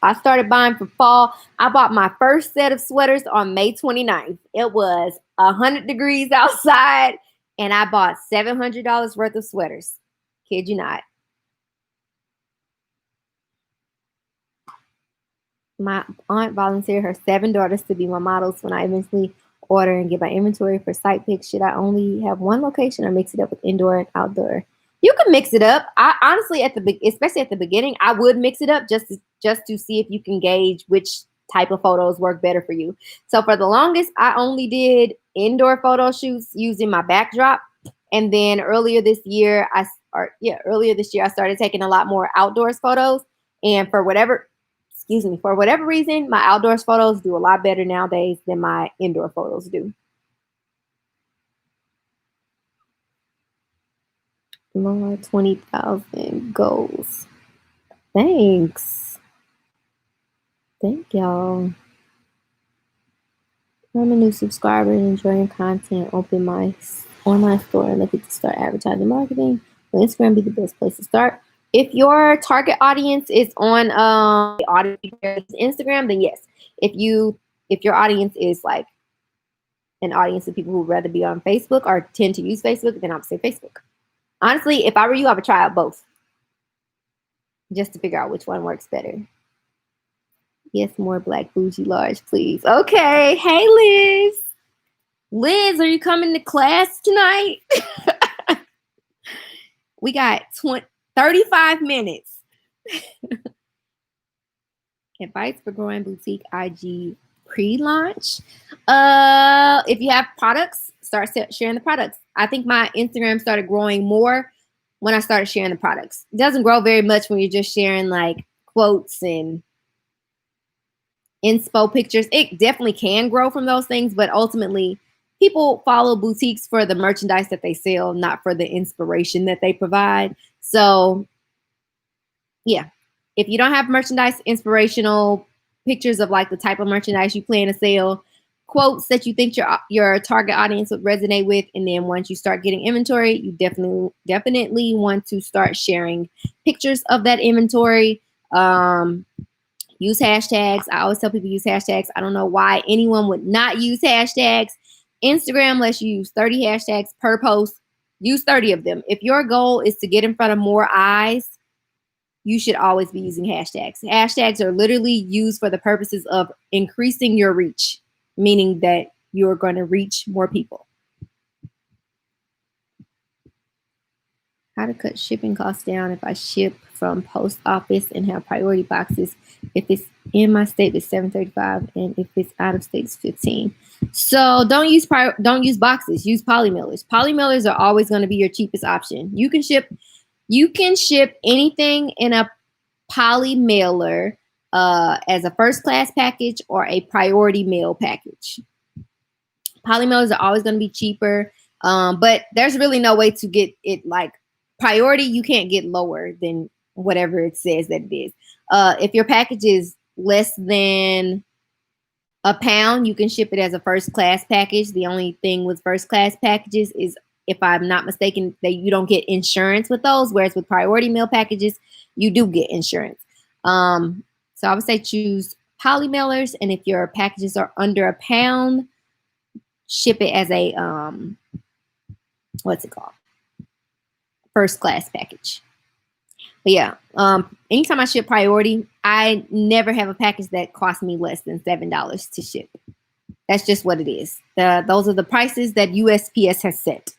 A: I started buying for fall. I bought my first set of sweaters on May 29th. It was 100 degrees outside, and I bought $700 worth of sweaters. Kid you not. My aunt volunteered her 7 daughters to be my models when I eventually order and get my inventory for site picks. Should I only have one location or mix it up with indoor and outdoor? You can mix it up. I honestly, especially at the beginning, I would mix it up just to see if you can gauge which type of photos work better for you. So for the longest, I only did indoor photo shoots using my backdrop, and then earlier this year, I started taking a lot more outdoors photos. And for whatever reason, my outdoors photos do a lot better nowadays than my indoor photos do. More 20,000 goals. Thanks. Thank y'all. I'm a new subscriber and enjoying content. Open my online store and looking to start advertising marketing. Will Instagram be the best place to start? If your target audience is on Instagram, then yes. If your audience is like an audience of people who would rather be on Facebook or tend to use Facebook, then I would say Facebook. Honestly, if I were you, I would try out both just to figure out which one works better. Yes, more black bougie large, please. Okay. Hey, Liz. Liz, are you coming to class tonight? We got 35 minutes. Advice for growing boutique IG pre-launch. If you have products, start sharing the products. I think my Instagram started growing more when I started sharing the products. It doesn't grow very much when you're just sharing like quotes and inspo pictures. It definitely can grow from those things, but ultimately people follow boutiques for the merchandise that they sell, not for the inspiration that they provide. So yeah, if you don't have merchandise, inspirational pictures of like the type of merchandise you plan to sell, quotes that you think your target audience would resonate with, and then once you start getting inventory, you definitely want to start sharing pictures of that inventory. Use hashtags. I always tell people use hashtags. I don't know why anyone would not use hashtags. Instagram lets you use 30 hashtags per post. Use 30 of them. If your goal is to get in front of more eyes, you should always be using hashtags. Hashtags are literally used for the purposes of increasing your reach, meaning that you're going to reach more people. How to cut shipping costs down if I ship from post office and have priority boxes. If it's in my state, it's $7.35, and if it's out of state, it's $15. So don't use boxes. Use poly mailers. Poly mailers are always going to be your cheapest option. You can ship anything in a poly mailer as a first class package or a priority mail package. Poly mailers are always going to be cheaper, but there's really no way to get it like priority. You can't get lower than whatever it says that it is. If your package is less than a pound, you can ship it as a first class package. The only thing with first class packages is, if I'm not mistaken, that you don't get insurance with those, whereas with priority mail packages, you do get insurance. So I would say choose poly mailers, and if your packages are under a pound, ship it as a what's it called? First class package. But yeah, anytime I ship priority, I never have a package that costs me less than $7 to ship. That's just what it is. Those are the prices that USPS has set.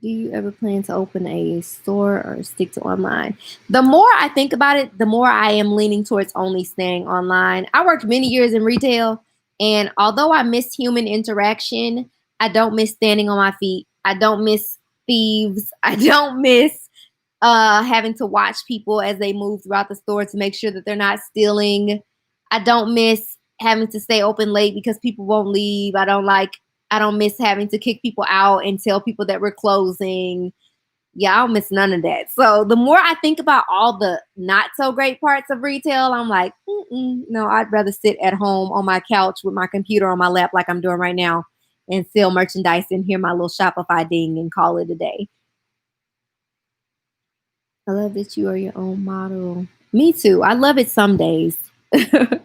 A: Do you ever plan to open a store or stick to online? The more I think about it, the more I am leaning towards only staying online. I worked many years in retail, and although I miss human interaction, I don't miss standing on my feet. I don't miss thieves. I don't miss having to watch people as they move throughout the store to make sure that they're not stealing. I don't miss having to stay open late because people won't leave. I don't miss having to kick people out and tell people that we're closing. Yeah, I don't miss none of that. So the more I think about all the not so great parts of retail, I'm like, no, I'd rather sit at home on my couch with my computer on my lap like I'm doing right now and sell merchandise and hear my little Shopify ding and call it a day. I love that you are your own model. Me too. I love it some days. Does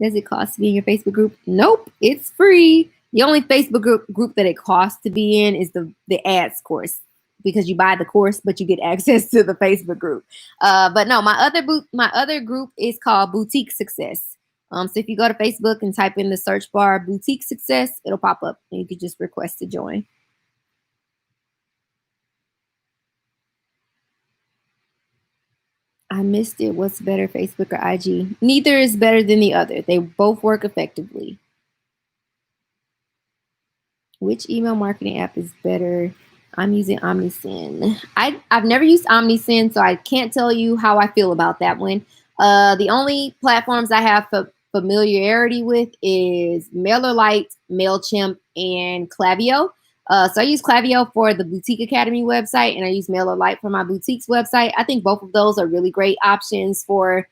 A: it cost to be in your Facebook group? Nope, it's free. The only Facebook group that it costs to be in is the ads course, because you buy the course, but you get access to the Facebook group. But no, my other group is called Boutique Success. So if you go to Facebook and type in the search bar Boutique Success, it'll pop up and you can just request to join. I missed it. What's better, Facebook or IG? Neither is better than the other. They both work effectively. Which email marketing app is better? I'm using OmniSend. I've never used OmniSend, so I can't tell you how I feel about that one. The only platforms I have familiarity with is MailerLite, MailChimp, and Klaviyo. So I use Klaviyo for the Boutique Academy website, and I use MailerLite for my boutiques website. I think both of those are really great options for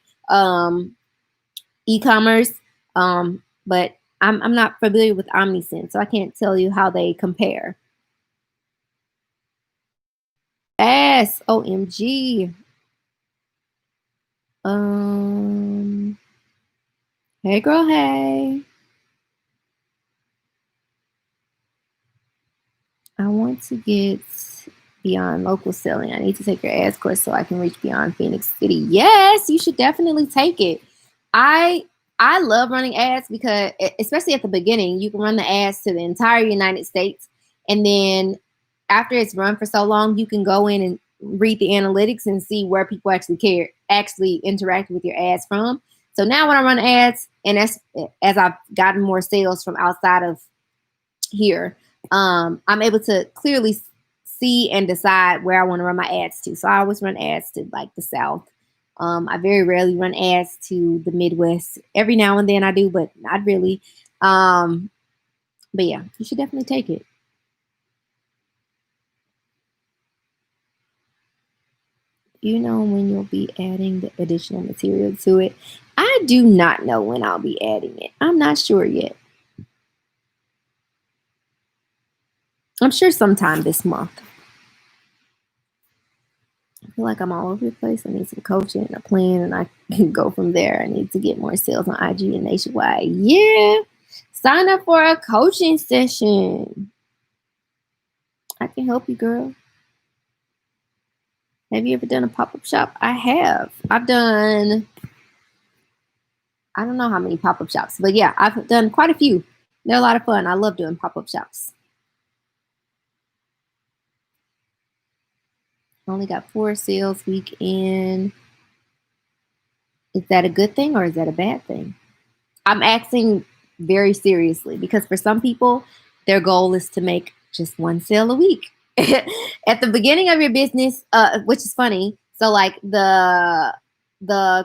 A: e-commerce, but I'm not familiar with OmniSend, so I can't tell you how they compare. Yes, OMG. Hey girl, hey. I want to get beyond local selling. I need to take your ads course so I can reach beyond Phoenix City. Yes, you should definitely take it. I love running ads because, especially at the beginning, you can run the ads to the entire United States, and then after it's run for so long, you can go in and read the analytics and see where people actually interact with your ads from. So now when I run ads, and as I've gotten more sales from outside of here, I'm able to clearly see and decide where I want to run my ads to. So I always run ads to like the South. I very rarely run ads to the Midwest. Every now and then I do, but not really. But yeah, you should definitely take it. You know when you'll be adding the additional material to it? I do not know when I'll be adding it. I'm not sure yet. I'm sure sometime this month. I feel like I'm all over the place. I need some coaching and a plan, and I can go from there. I need to get more sales on IG and nationwide. Yeah. Sign up for a coaching session. I can help you, girl. Have you ever done a pop-up shop? I have. I've done, I don't know how many pop-up shops, but yeah, I've done quite a few. They're a lot of fun. I love doing pop-up shops. I only got 4 sales weekend. Is that a good thing or is that a bad thing? I'm asking very seriously because for some people, their goal is to make just 1 sale a week. At the beginning of your business, which is funny. So like the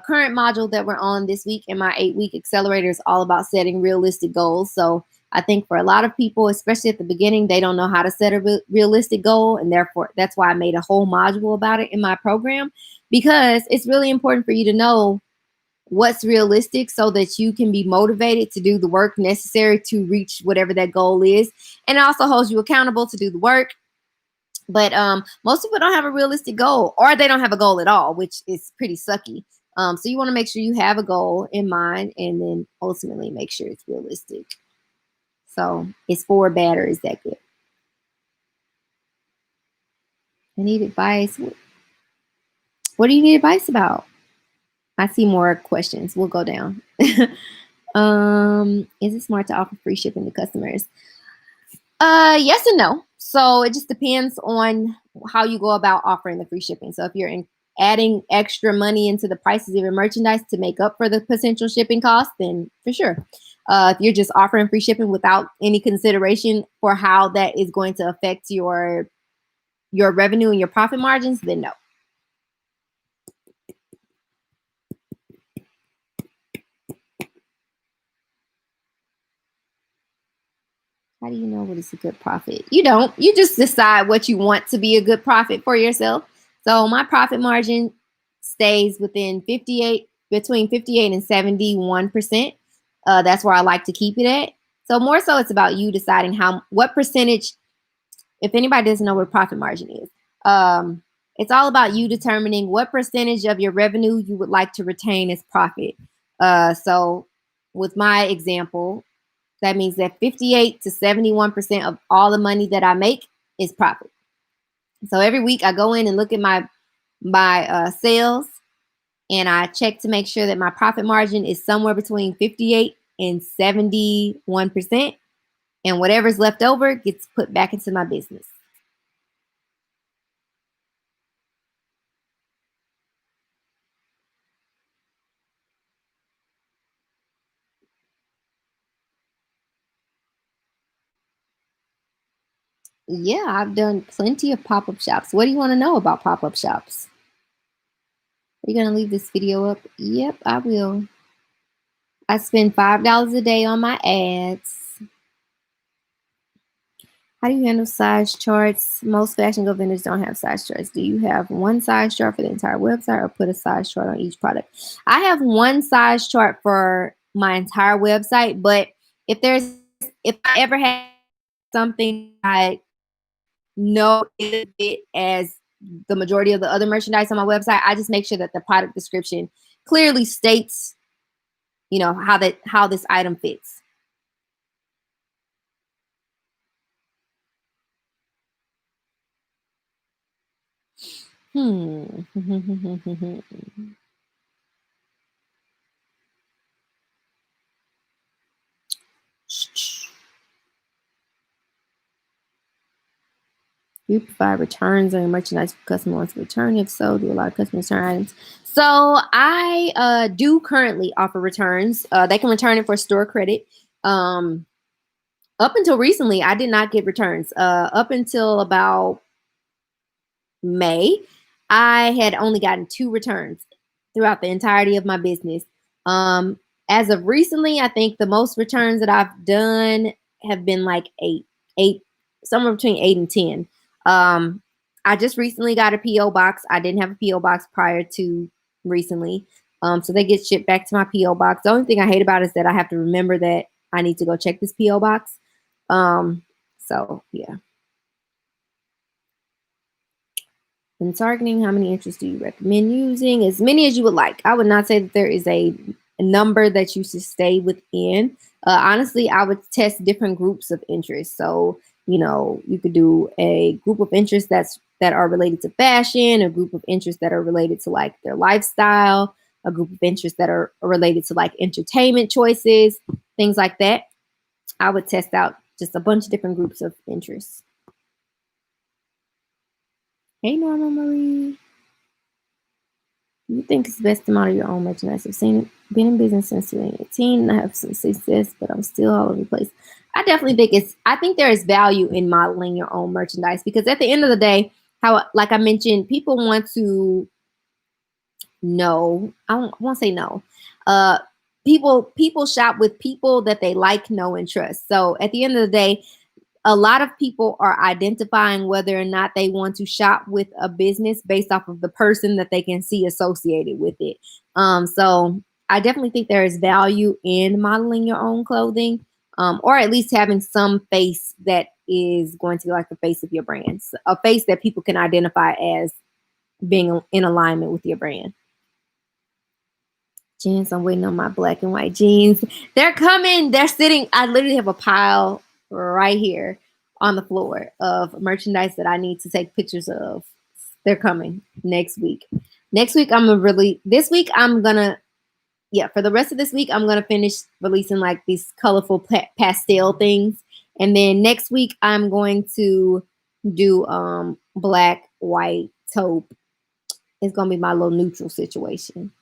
A: current module that we're on this week in my 8-week accelerator is all about setting realistic goals. So I think for a lot of people, especially at the beginning, they don't know how to set a realistic goal. And therefore, that's why I made a whole module about it in my program, because it's really important for you to know what's realistic so that you can be motivated to do the work necessary to reach whatever that goal is. And it also holds you accountable to do the work. But most people don't have a realistic goal, or they don't have a goal at all, which is pretty sucky. So you want to make sure you have a goal in mind and then ultimately make sure it's realistic. So is 4 bad or is that good? I need advice. What do you need advice about? I see more questions. We'll go down. Is it smart to offer free shipping to customers? Yes and no. So it just depends on how you go about offering the free shipping. So if you're adding extra money into the prices of your merchandise to make up for the potential shipping cost, then for sure. If you're just offering free shipping without any consideration for how that is going to affect your revenue and your profit margins, then no. How do you know what is a good profit? You don't. You just decide what you want to be a good profit for yourself. So my profit margin stays within between 58 and 71%. That's where I like to keep it at. So more so it's about you deciding what percentage, if anybody doesn't know what profit margin is, it's all about you determining what percentage of your revenue you would like to retain as profit. So with my example, that means that 58 to 71% of all the money that I make is profit. So every week I go in and look at my sales, and I check to make sure that my profit margin is somewhere between 58 and 71%. And whatever's left over gets put back into my business. Yeah, I've done plenty of pop-up shops. What do you want to know about pop-up shops? Are you going to leave this video up? Yep, I will. I spend $5 a day on my ads. How do you handle size charts? Most fashion go vendors don't have size charts. Do you have one size chart for the entire website or put a size chart on each product? I have one size chart for my entire website, but if I ever have something I know is it as the majority of the other merchandise on my website, I just make sure that the product description clearly states, how this item fits. You provide returns on your merchandise for customer wants to return. If so, do a lot of customers return items? So I do currently offer returns. They can return it for store credit. Up until recently, I did not get returns. Up until about May, I had only gotten 2 returns throughout the entirety of my business. Um, as of recently, I think the most returns that I've done have been like 8, somewhere between 8 and 10. Um, I just recently got a PO box. I didn't have a PO box prior to recently. So they get shipped back to my PO box. The only thing I hate about it is that I have to remember that I need to go check this PO box. So yeah. In targeting, how many interests do you recommend using? As many as you would like. I would not say that there is a number that you should stay within. Honestly, I would test different groups of interest. So, you could do a group of interests that are related to fashion, a group of interests that are related to like their lifestyle, a group of interests that are related to like entertainment choices, things like that. I would test out just a bunch of different groups of interests. Hey, Norma Marie. You think it's best to model your own merchandise? I've been in business since 2018 and I have some success, but I'm still all over the place. I think there is value in modeling your own merchandise because at the end of the day, like I mentioned, people want to know. I won't say no. Uh, people shop with people that they like, know, and trust. So at the end of the day, a lot of people are identifying whether or not they want to shop with a business based off of the person that they can see associated with it. So I definitely think there is value in modeling your own clothing, or at least having some face that is going to be like the face of your brand, a face that people can identify as being in alignment with your brand. Jeans, I'm waiting on my black and white jeans. They're coming. They're sitting. I literally have a pile right here on the floor of merchandise that I need to take pictures of. They're coming next week. Next week, this week, for the rest of this week, I'm going to finish releasing like these colorful pastel things. And then next week, I'm going to do black, white, taupe. It's going to be my little neutral situation.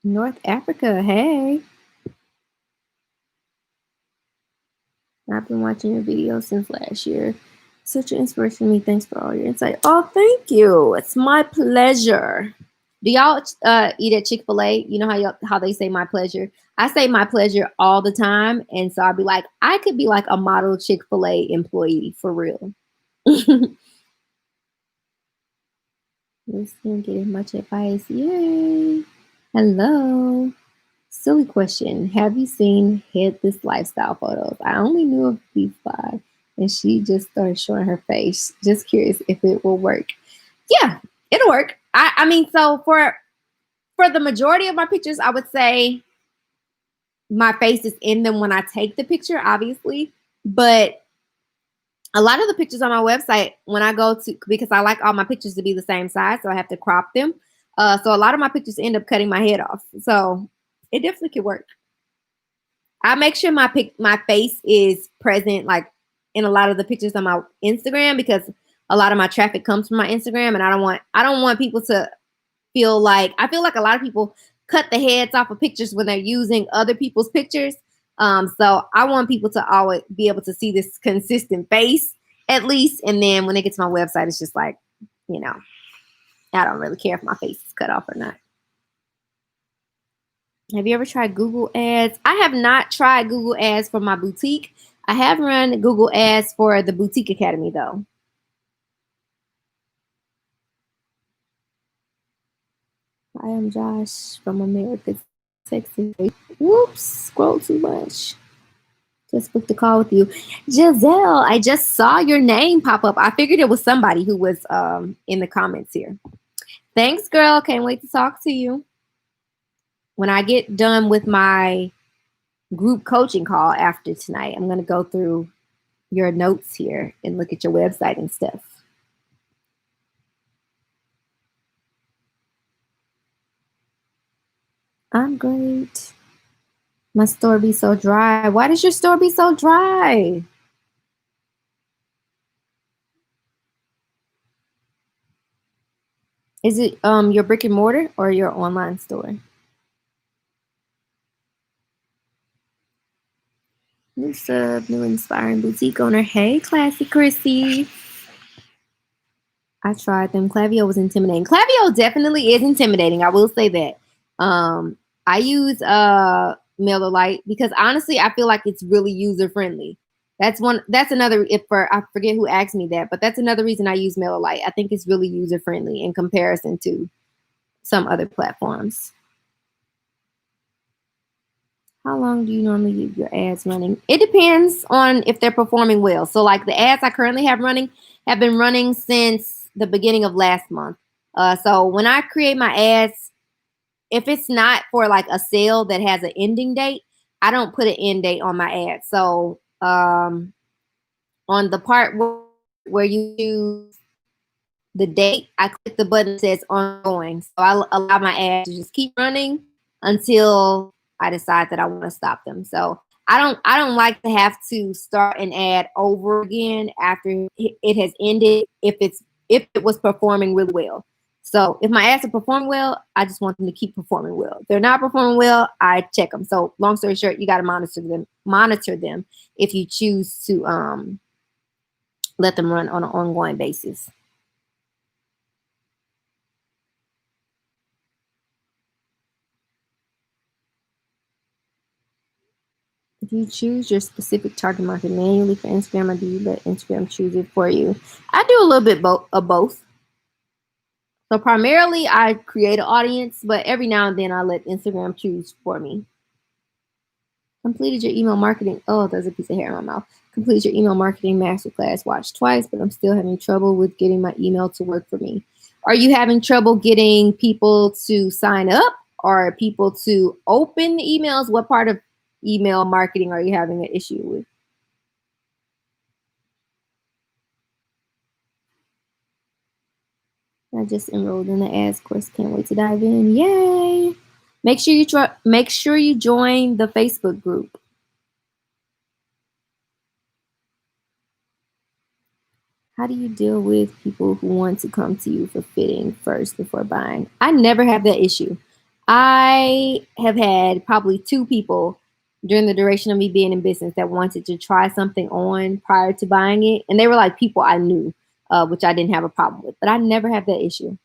A: North Africa, hey. I've been watching your videos since last year. Such an inspiration to me. Thanks for all your insight. Oh, thank you. It's my pleasure. Do y'all eat at Chick-fil-A? You know how they say my pleasure? I say my pleasure all the time. And so I'll be like, I could be like a model Chick-fil-A employee for real. Listening, getting much advice. Yay. Hello. Silly question. Have you seen Headless Lifestyle photos? I only knew of these 5, and she just started showing her face. Just curious if it will work. Yeah, it'll work. I mean, so for the majority of my pictures, I would say my face is in them when I take the picture, obviously. But a lot of the pictures on my website, when I go to, because I like all my pictures to be the same size, so I have to crop them. So a lot of my pictures end up cutting my head off. So it definitely could work. I make sure my face is present like in a lot of the pictures on my Instagram because a lot of my traffic comes from my Instagram, and I don't want people to feel like I feel like a lot of people cut the heads off of pictures when they're using other people's pictures. So I want people to always be able to see this consistent face at least, and then when they get to my website, it's just like, I don't really care if my face is cut off or not. Have you ever tried Google Ads? I have not tried Google Ads for my boutique. I have run Google Ads for the Boutique Academy, though. I am Josh from America, Texas. Whoops, scroll too much. Just booked a call with you. Giselle, I just saw your name pop up. I figured it was somebody who was in the comments here. Thanks, girl. Can't wait to talk to you. When I get done with my group coaching call after tonight, I'm going to go through your notes here and look at your website and stuff. I'm great. My store be so dry. Why does your store be so dry? Is it your brick and mortar or your online store? New sub, new inspiring boutique owner. Hey, Classy Chrissy. I tried them. Klaviyo was intimidating. Klaviyo definitely is intimidating. I will say that. I use Mailer Lite because honestly, I feel like it's really user friendly. That's another, if for I forget who asked me that, but that's another reason I use Mailer Lite. I think it's really user friendly in comparison to some other platforms. How long do you normally leave your ads running? It depends on if they're performing well. So like the ads I currently have running have been running since the beginning of last month. So when I create my ads, if it's not for like a sale that has an ending date, I don't put an end date on my ad. So on the part where you choose the date, I click the button that says ongoing. So I allow my ads to just keep running until I decide that I want to stop them. So I don't like to have to start an ad over again after it has ended if it was performing really well. So if my ads are performing well, I just want them to keep performing well. If they're not performing well, I check them. So long story short, you got to monitor them if you choose to let them run on an ongoing basis. If you choose your specific target market manually for Instagram, or do you let Instagram choose it for you? I do a little bit of both. So primarily I create an audience, but every now and then I let Instagram choose for me. Completed your email marketing. Oh, there's a piece of hair in my mouth. Completed your email marketing masterclass. Watched twice, but I'm still having trouble with getting my email to work for me. Are you having trouble getting people to sign up or people to open emails? What part of email marketing are you having an issue with? I just enrolled in the ads course. Can't wait to dive in. Yay! Make sure you join the Facebook group. How do you deal with people who want to come to you for fitting first before buying? I never have that issue. I have had probably 2 people during the duration of me being in business that wanted to try something on prior to buying it. And they were like people I knew, which I didn't have a problem with. But I never have that issue.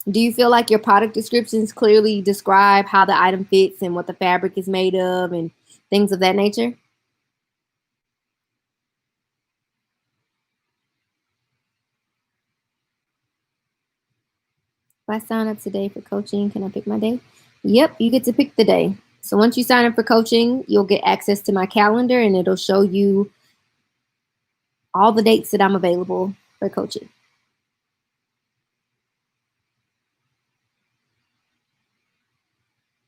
A: Do you feel like your product descriptions clearly describe how the item fits and what the fabric is made of and things of that nature? If I sign up today for coaching, can I pick my day? Yep, you get to pick the day. So once you sign up for coaching, you'll get access to my calendar and it'll show you all the dates that I'm available for coaching.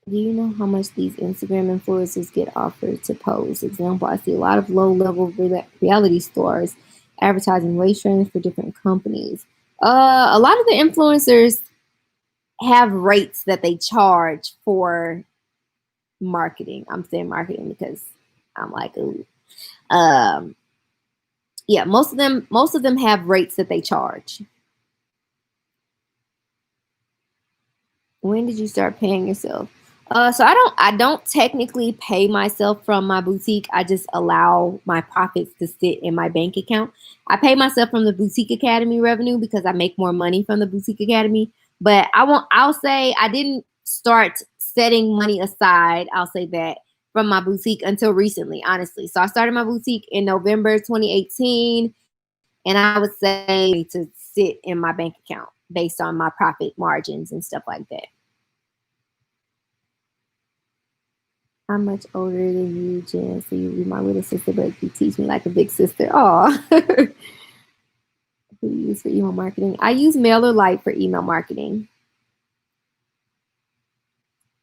A: Do you know how much these Instagram influencers get offered to post? Example, I see a lot of low-level reality stars advertising wage trainings for different companies. A lot of the influencers have rates that they charge for marketing. I'm saying marketing because I'm like, ooh. Yeah, most of them have rates that they charge. When did you start paying yourself? So I don't technically pay myself from my boutique. I just allow my profits to sit in my bank account. I pay myself from the Boutique Academy revenue because I make more money from the Boutique Academy. But I'll say I didn't start setting money aside, I'll say that, from my boutique until recently, honestly. So I started my boutique in November 2018, and I would say to sit in my bank account based on my profit margins and stuff like that. I'm much older than you, Jen, so you be my little sister, but you teach me like a big sister. Oh, who do you use for email marketing? I use Mailer Lite for email marketing.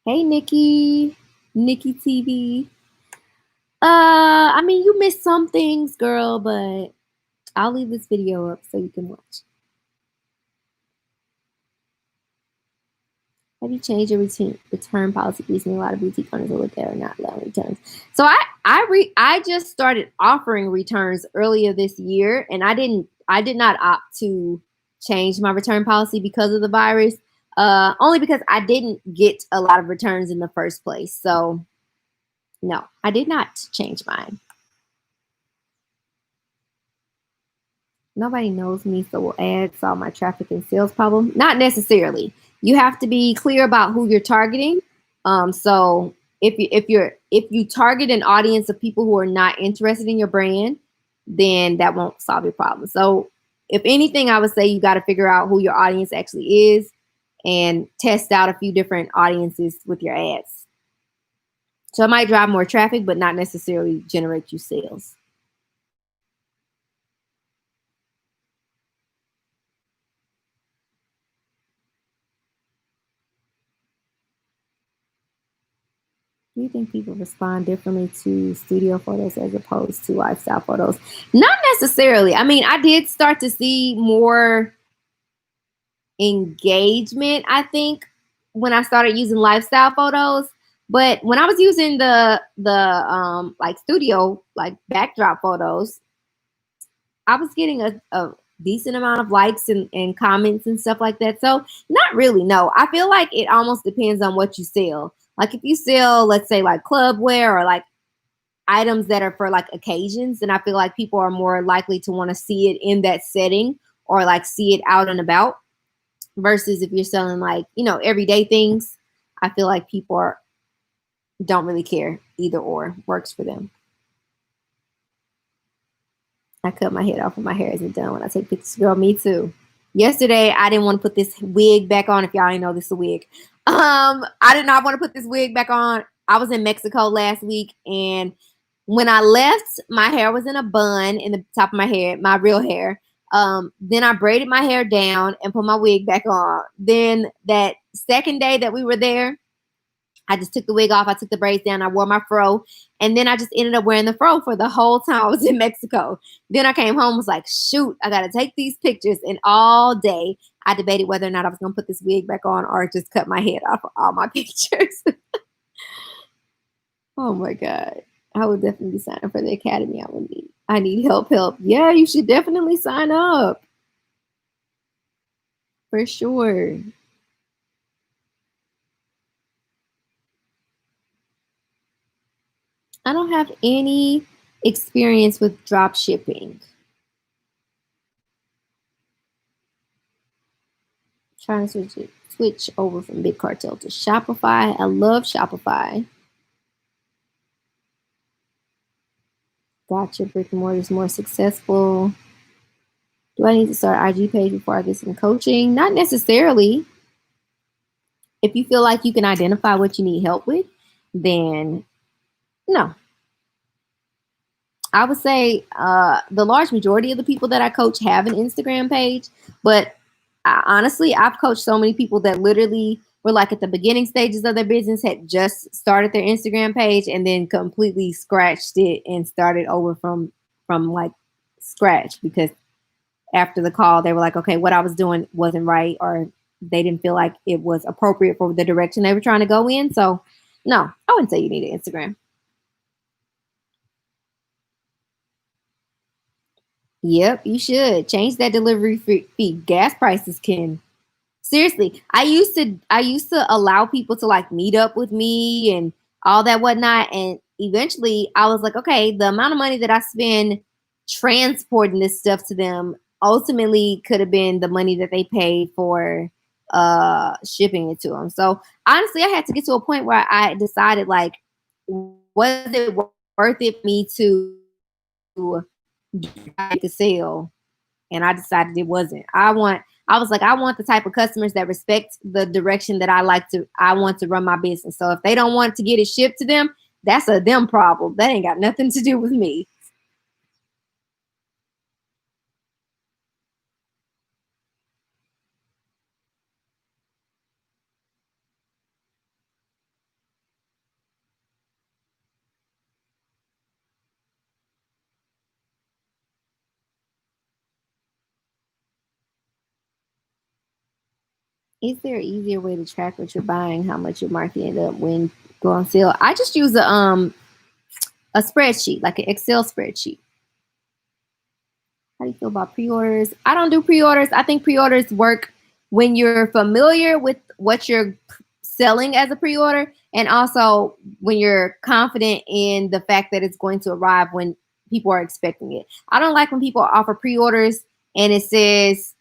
A: Hey, Nikki TV. I mean, you missed some things, girl, but I'll leave this video up so you can watch. Have you changed your return policy recently? A lot of boutique owners will look at or not allowing returns. So I just started offering returns earlier this year, and I did not opt to change my return policy because of the virus. only because I didn't get a lot of returns in the first place. So no, I did not change mine. Nobody knows me, so will ads solve my traffic and sales problem? Not necessarily. You have to be clear about who you're targeting. So if you target an audience of people who are not interested in your brand, then that won't solve your problem. So if anything, I would say you got to figure out who your audience actually is and test out a few different audiences with your ads. So it might drive more traffic, but not necessarily generate you sales. Do you think people respond differently to studio photos as opposed to lifestyle photos? Not necessarily. I mean, I did start to see more engagement, I think, when I started using lifestyle photos. But when I was using the like studio like backdrop photos, I was getting a decent amount of likes and comments and stuff like that. So not really, no. I feel like it almost depends on what you sell. Like if you sell, let's say like club wear or like items that are for like occasions, and I feel like people are more likely to want to see it in that setting or like see it out and about versus if you're selling like, everyday things. I feel like don't really care. Either or works for them. I cut my head off when my hair isn't done when I take pictures. Girl, me too. Yesterday, I didn't want to put this wig back on. If y'all didn't know, this is a wig. I did not want to put this wig back on. I was in Mexico last week, and when I left, my hair was in a bun in the top of my hair, my real hair. Then I braided my hair down and put my wig back on. Then that second day that we were there, I just took the wig off. I took the braids down. I wore my fro. And then I just ended up wearing the fro for the whole time I was in Mexico. Then I came home, was like, shoot, I got to take these pictures. And all day I debated whether or not I was going to put this wig back on or just cut my head off of all my pictures. Oh my God. I would definitely sign up for the academy. I need help. Yeah, you should definitely sign up. For sure. I don't have any experience with drop shipping. Trying to switch over from Big Cartel to Shopify. I love Shopify. Gotcha. Brick and mortar is more successful. Do I need to start IG page before I get some coaching? Not necessarily. If you feel like you can identify what you need help with, then no. I would say the large majority of the people that I coach have an Instagram page, but honestly, I've coached so many people that literally were like at the beginning stages of their business, had just started their Instagram page and then completely scratched it and started over from like scratch because after the call they were like, okay, what I was doing wasn't right, or they didn't feel like it was appropriate for the direction they were trying to go in. So no, I wouldn't say you need an Instagram. Yep, you should change that delivery fee. Gas prices can seriously. I used to allow people to like meet up with me and all that whatnot, and eventually I was like, okay, the amount of money that I spend transporting this stuff to them ultimately could have been the money that they paid for shipping it to them. So honestly, I had to get to a point where I decided like, was it worth it for me to make a sale? And I decided it wasn't. I was like, I want the type of customers that respect the direction that I want to run my business. So if they don't want to get it shipped to them, that's a them problem. That ain't got nothing to do with me. Is there an easier way to track what you're buying, how much you're marking it up when go on sale? I just use a spreadsheet, like an Excel spreadsheet. How do you feel about pre-orders? I don't do pre-orders. I think pre-orders work when you're familiar with what you're selling as a pre-order, and also when you're confident in the fact that it's going to arrive when people are expecting it. I don't like when people offer pre-orders and it says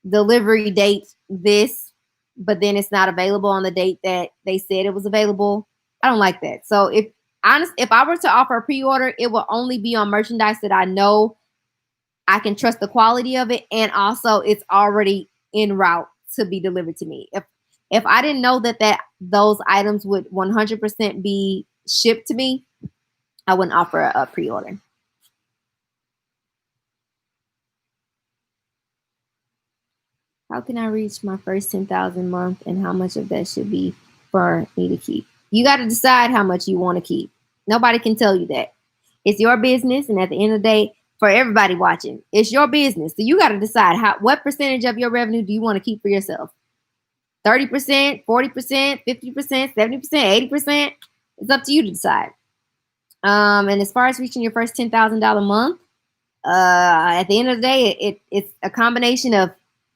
A: delivery date this, but then it's not available on the date that they said it was available. I don't like that. So if I were to offer a pre-order, it will only be on merchandise that I know I can trust the quality of it, and also it's already en route to be delivered to me. If I didn't know that those items would 100% be shipped to me, I wouldn't offer a pre-order. How can I reach my first 10,000 a month, and how much of that should be for me to keep? You got to decide how much you want to keep. Nobody can tell you that. It's your business, and at the end of the day, for everybody watching, it's your business. So you got to decide what percentage of your revenue do you want to keep for yourself? 30%, 40%, 50%, 70%, 80%. It's up to you to decide. And as far as reaching your first $10,000 a month, at the end of the day, it's a combination of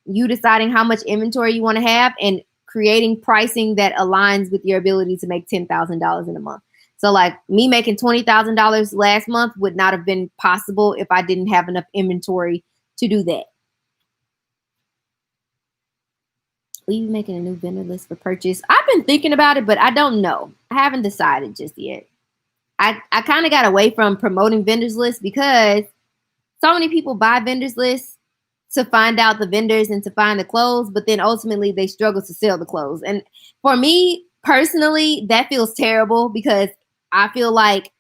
A: you deciding how much inventory you want to have and creating pricing that aligns with your ability to make $10,000 in a month. So like me making $20,000 last month would not have been possible if I didn't have enough inventory to do that. Will you be making a new vendor list for purchase? I've been thinking about it, but I don't know. I haven't decided just yet. I kind of got away from promoting vendors lists because so many people buy vendors lists to find out the vendors and to find the clothes, but then ultimately they struggle to sell the clothes. And for me personally, that feels terrible because I feel like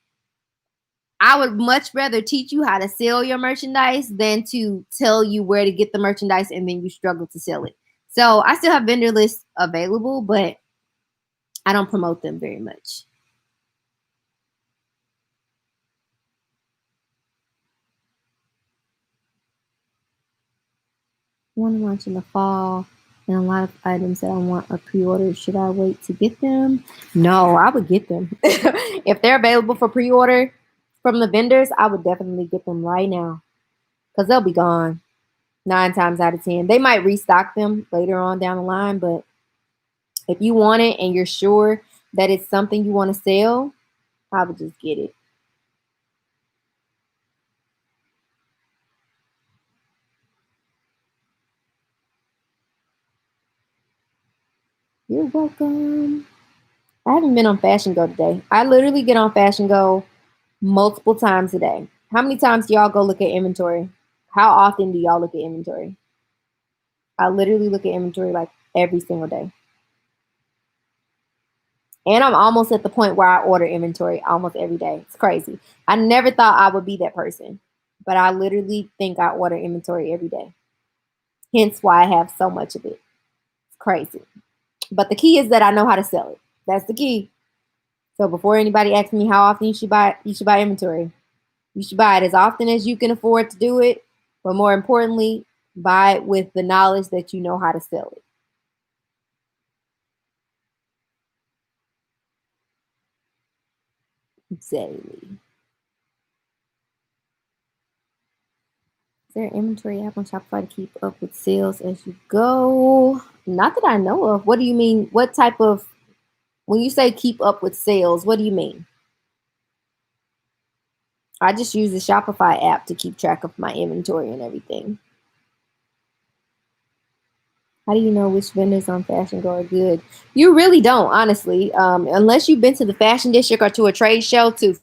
A: I would much rather teach you how to sell your merchandise than to tell you where to get the merchandise and then you struggle to sell it. So I still have vendor lists available, but I don't promote them very much. Want to launch in the fall, and a lot of items that I want are pre-order. Should I wait to get them? No, I would get them. If they're available for pre-order from the vendors, I would definitely get them right now because they'll be gone 9 times out of 10. They might restock them later on down the line, but if you want it and you're sure that it's something you want to sell, I would just get it. You're welcome. I haven't been on Fashion Go today. I literally get on Fashion Go multiple times a day. How many times do y'all go look at inventory? How often do y'all look at inventory? I literally look at inventory like every single day. And I'm almost at the point where I order inventory almost every day. It's crazy. I never thought I would be that person, but I literally think I order inventory every day. Hence why I have so much of it. It's crazy. But the key is that I know how to sell it. That's the key. So before anybody asks me how often you should buy inventory. You should buy it as often as you can afford to do it, but more importantly, buy it with the knowledge that you know how to sell it. Daily. Is there an inventory app on Shopify to keep up with sales as you go? Not that I know of. What do you mean? What type of, when you say keep up with sales, what do you mean? I just use the Shopify app to keep track of my inventory and everything. How do you know which vendors on Fashion Go are good? You really don't, honestly. Unless you've been to the Fashion District or to a trade show to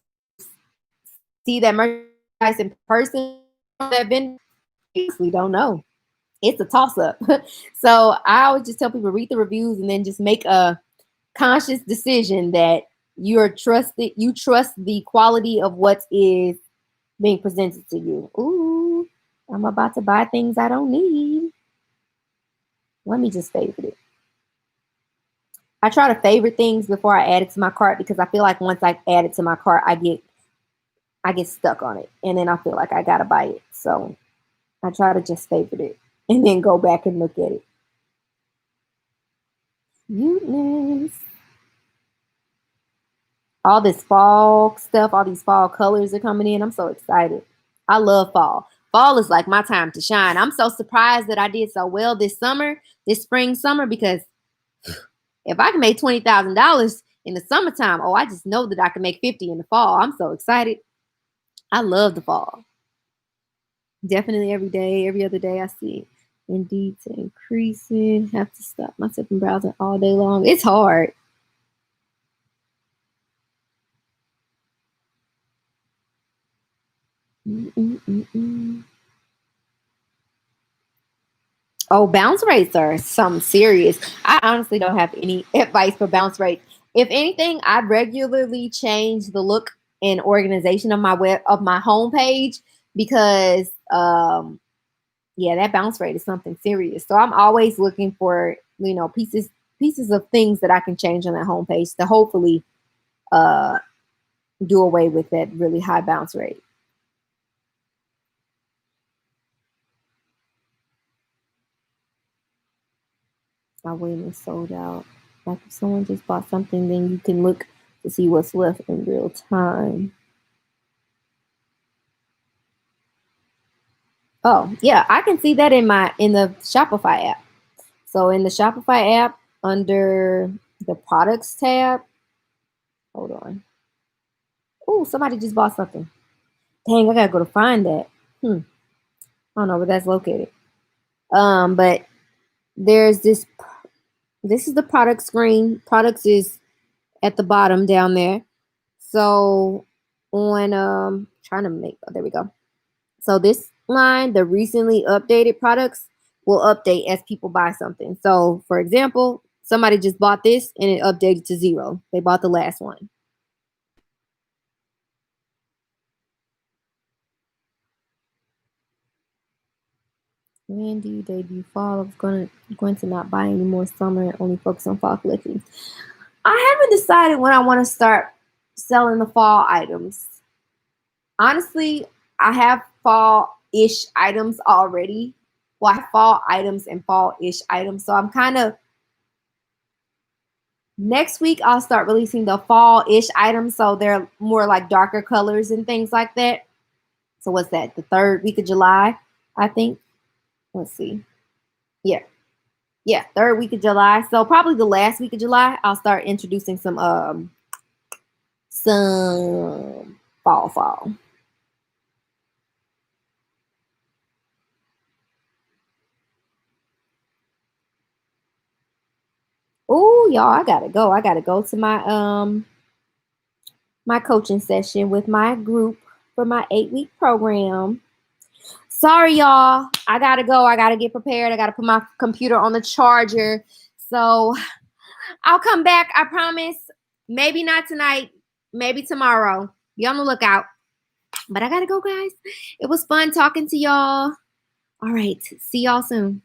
A: see that merchandise in person, that vendor, you honestly don't know. It's a toss up. So I always just tell people read the reviews and then just make a conscious decision that you trust the quality of what is being presented to you. Ooh, I'm about to buy things I don't need. Let me just favorite it. I try to favorite things before I add it to my cart because I feel like once I add it to my cart, I get stuck on it, and then I feel like I gotta buy it. So I try to just favorite it and then go back and look at it. Cuteness. All this fall stuff, all these fall colors are coming in. I'm so excited. I love fall. Fall is like my time to shine. I'm so surprised that I did so well this spring, summer, because if I can make $20,000 in the summertime, oh, I just know that I can make 50 in the fall. I'm so excited. I love the fall. Definitely every day, every other day I see it. Indeed to increasing. Have to stop myself from browsing all day long. It's hard. Mm-mm-mm-mm. Oh, bounce rates are something serious. I honestly don't have any advice for bounce rates. If anything, I regularly change the look and organization of my homepage because yeah, that bounce rate is something serious. So I'm always looking for, pieces of things that I can change on that homepage to hopefully uh do away with that really high bounce rate. My win is sold out. Like if someone just bought something, then you can look to see what's left in real time. Oh, yeah, I can see that in the Shopify app. So in the Shopify app under the products tab, hold on. Oh, somebody just bought something. Dang, I gotta go to find that. I don't know where that's located. But there's this is the product screen. Products is at the bottom down there. So on trying to make oh, there we go. So this line, the recently updated products will update as people buy something. So for example, somebody just bought this and it updated to 0. They bought the last one. When do you debut fall? I'm going to not buy any more summer and only focus on fall collections. I haven't decided when I want to start selling the fall items. Honestly, I have fall-ish items already. Well, I have fall items and fall-ish items. So I'm kind of next week I'll start releasing the fall-ish items. So they're more like darker colors and things like that. So what's that? The third week of July, I think. Let's see. Yeah. Yeah, third week of July. So probably the last week of July, I'll start introducing some fall. Oh, y'all, I gotta go. I gotta go to my coaching session with my group for my 8-week program. Sorry, y'all. I gotta go. I gotta get prepared. I gotta put my computer on the charger. So I'll come back. I promise. Maybe not tonight. Maybe tomorrow. Be on the lookout. But I gotta go, guys. It was fun talking to y'all. All right. See y'all soon.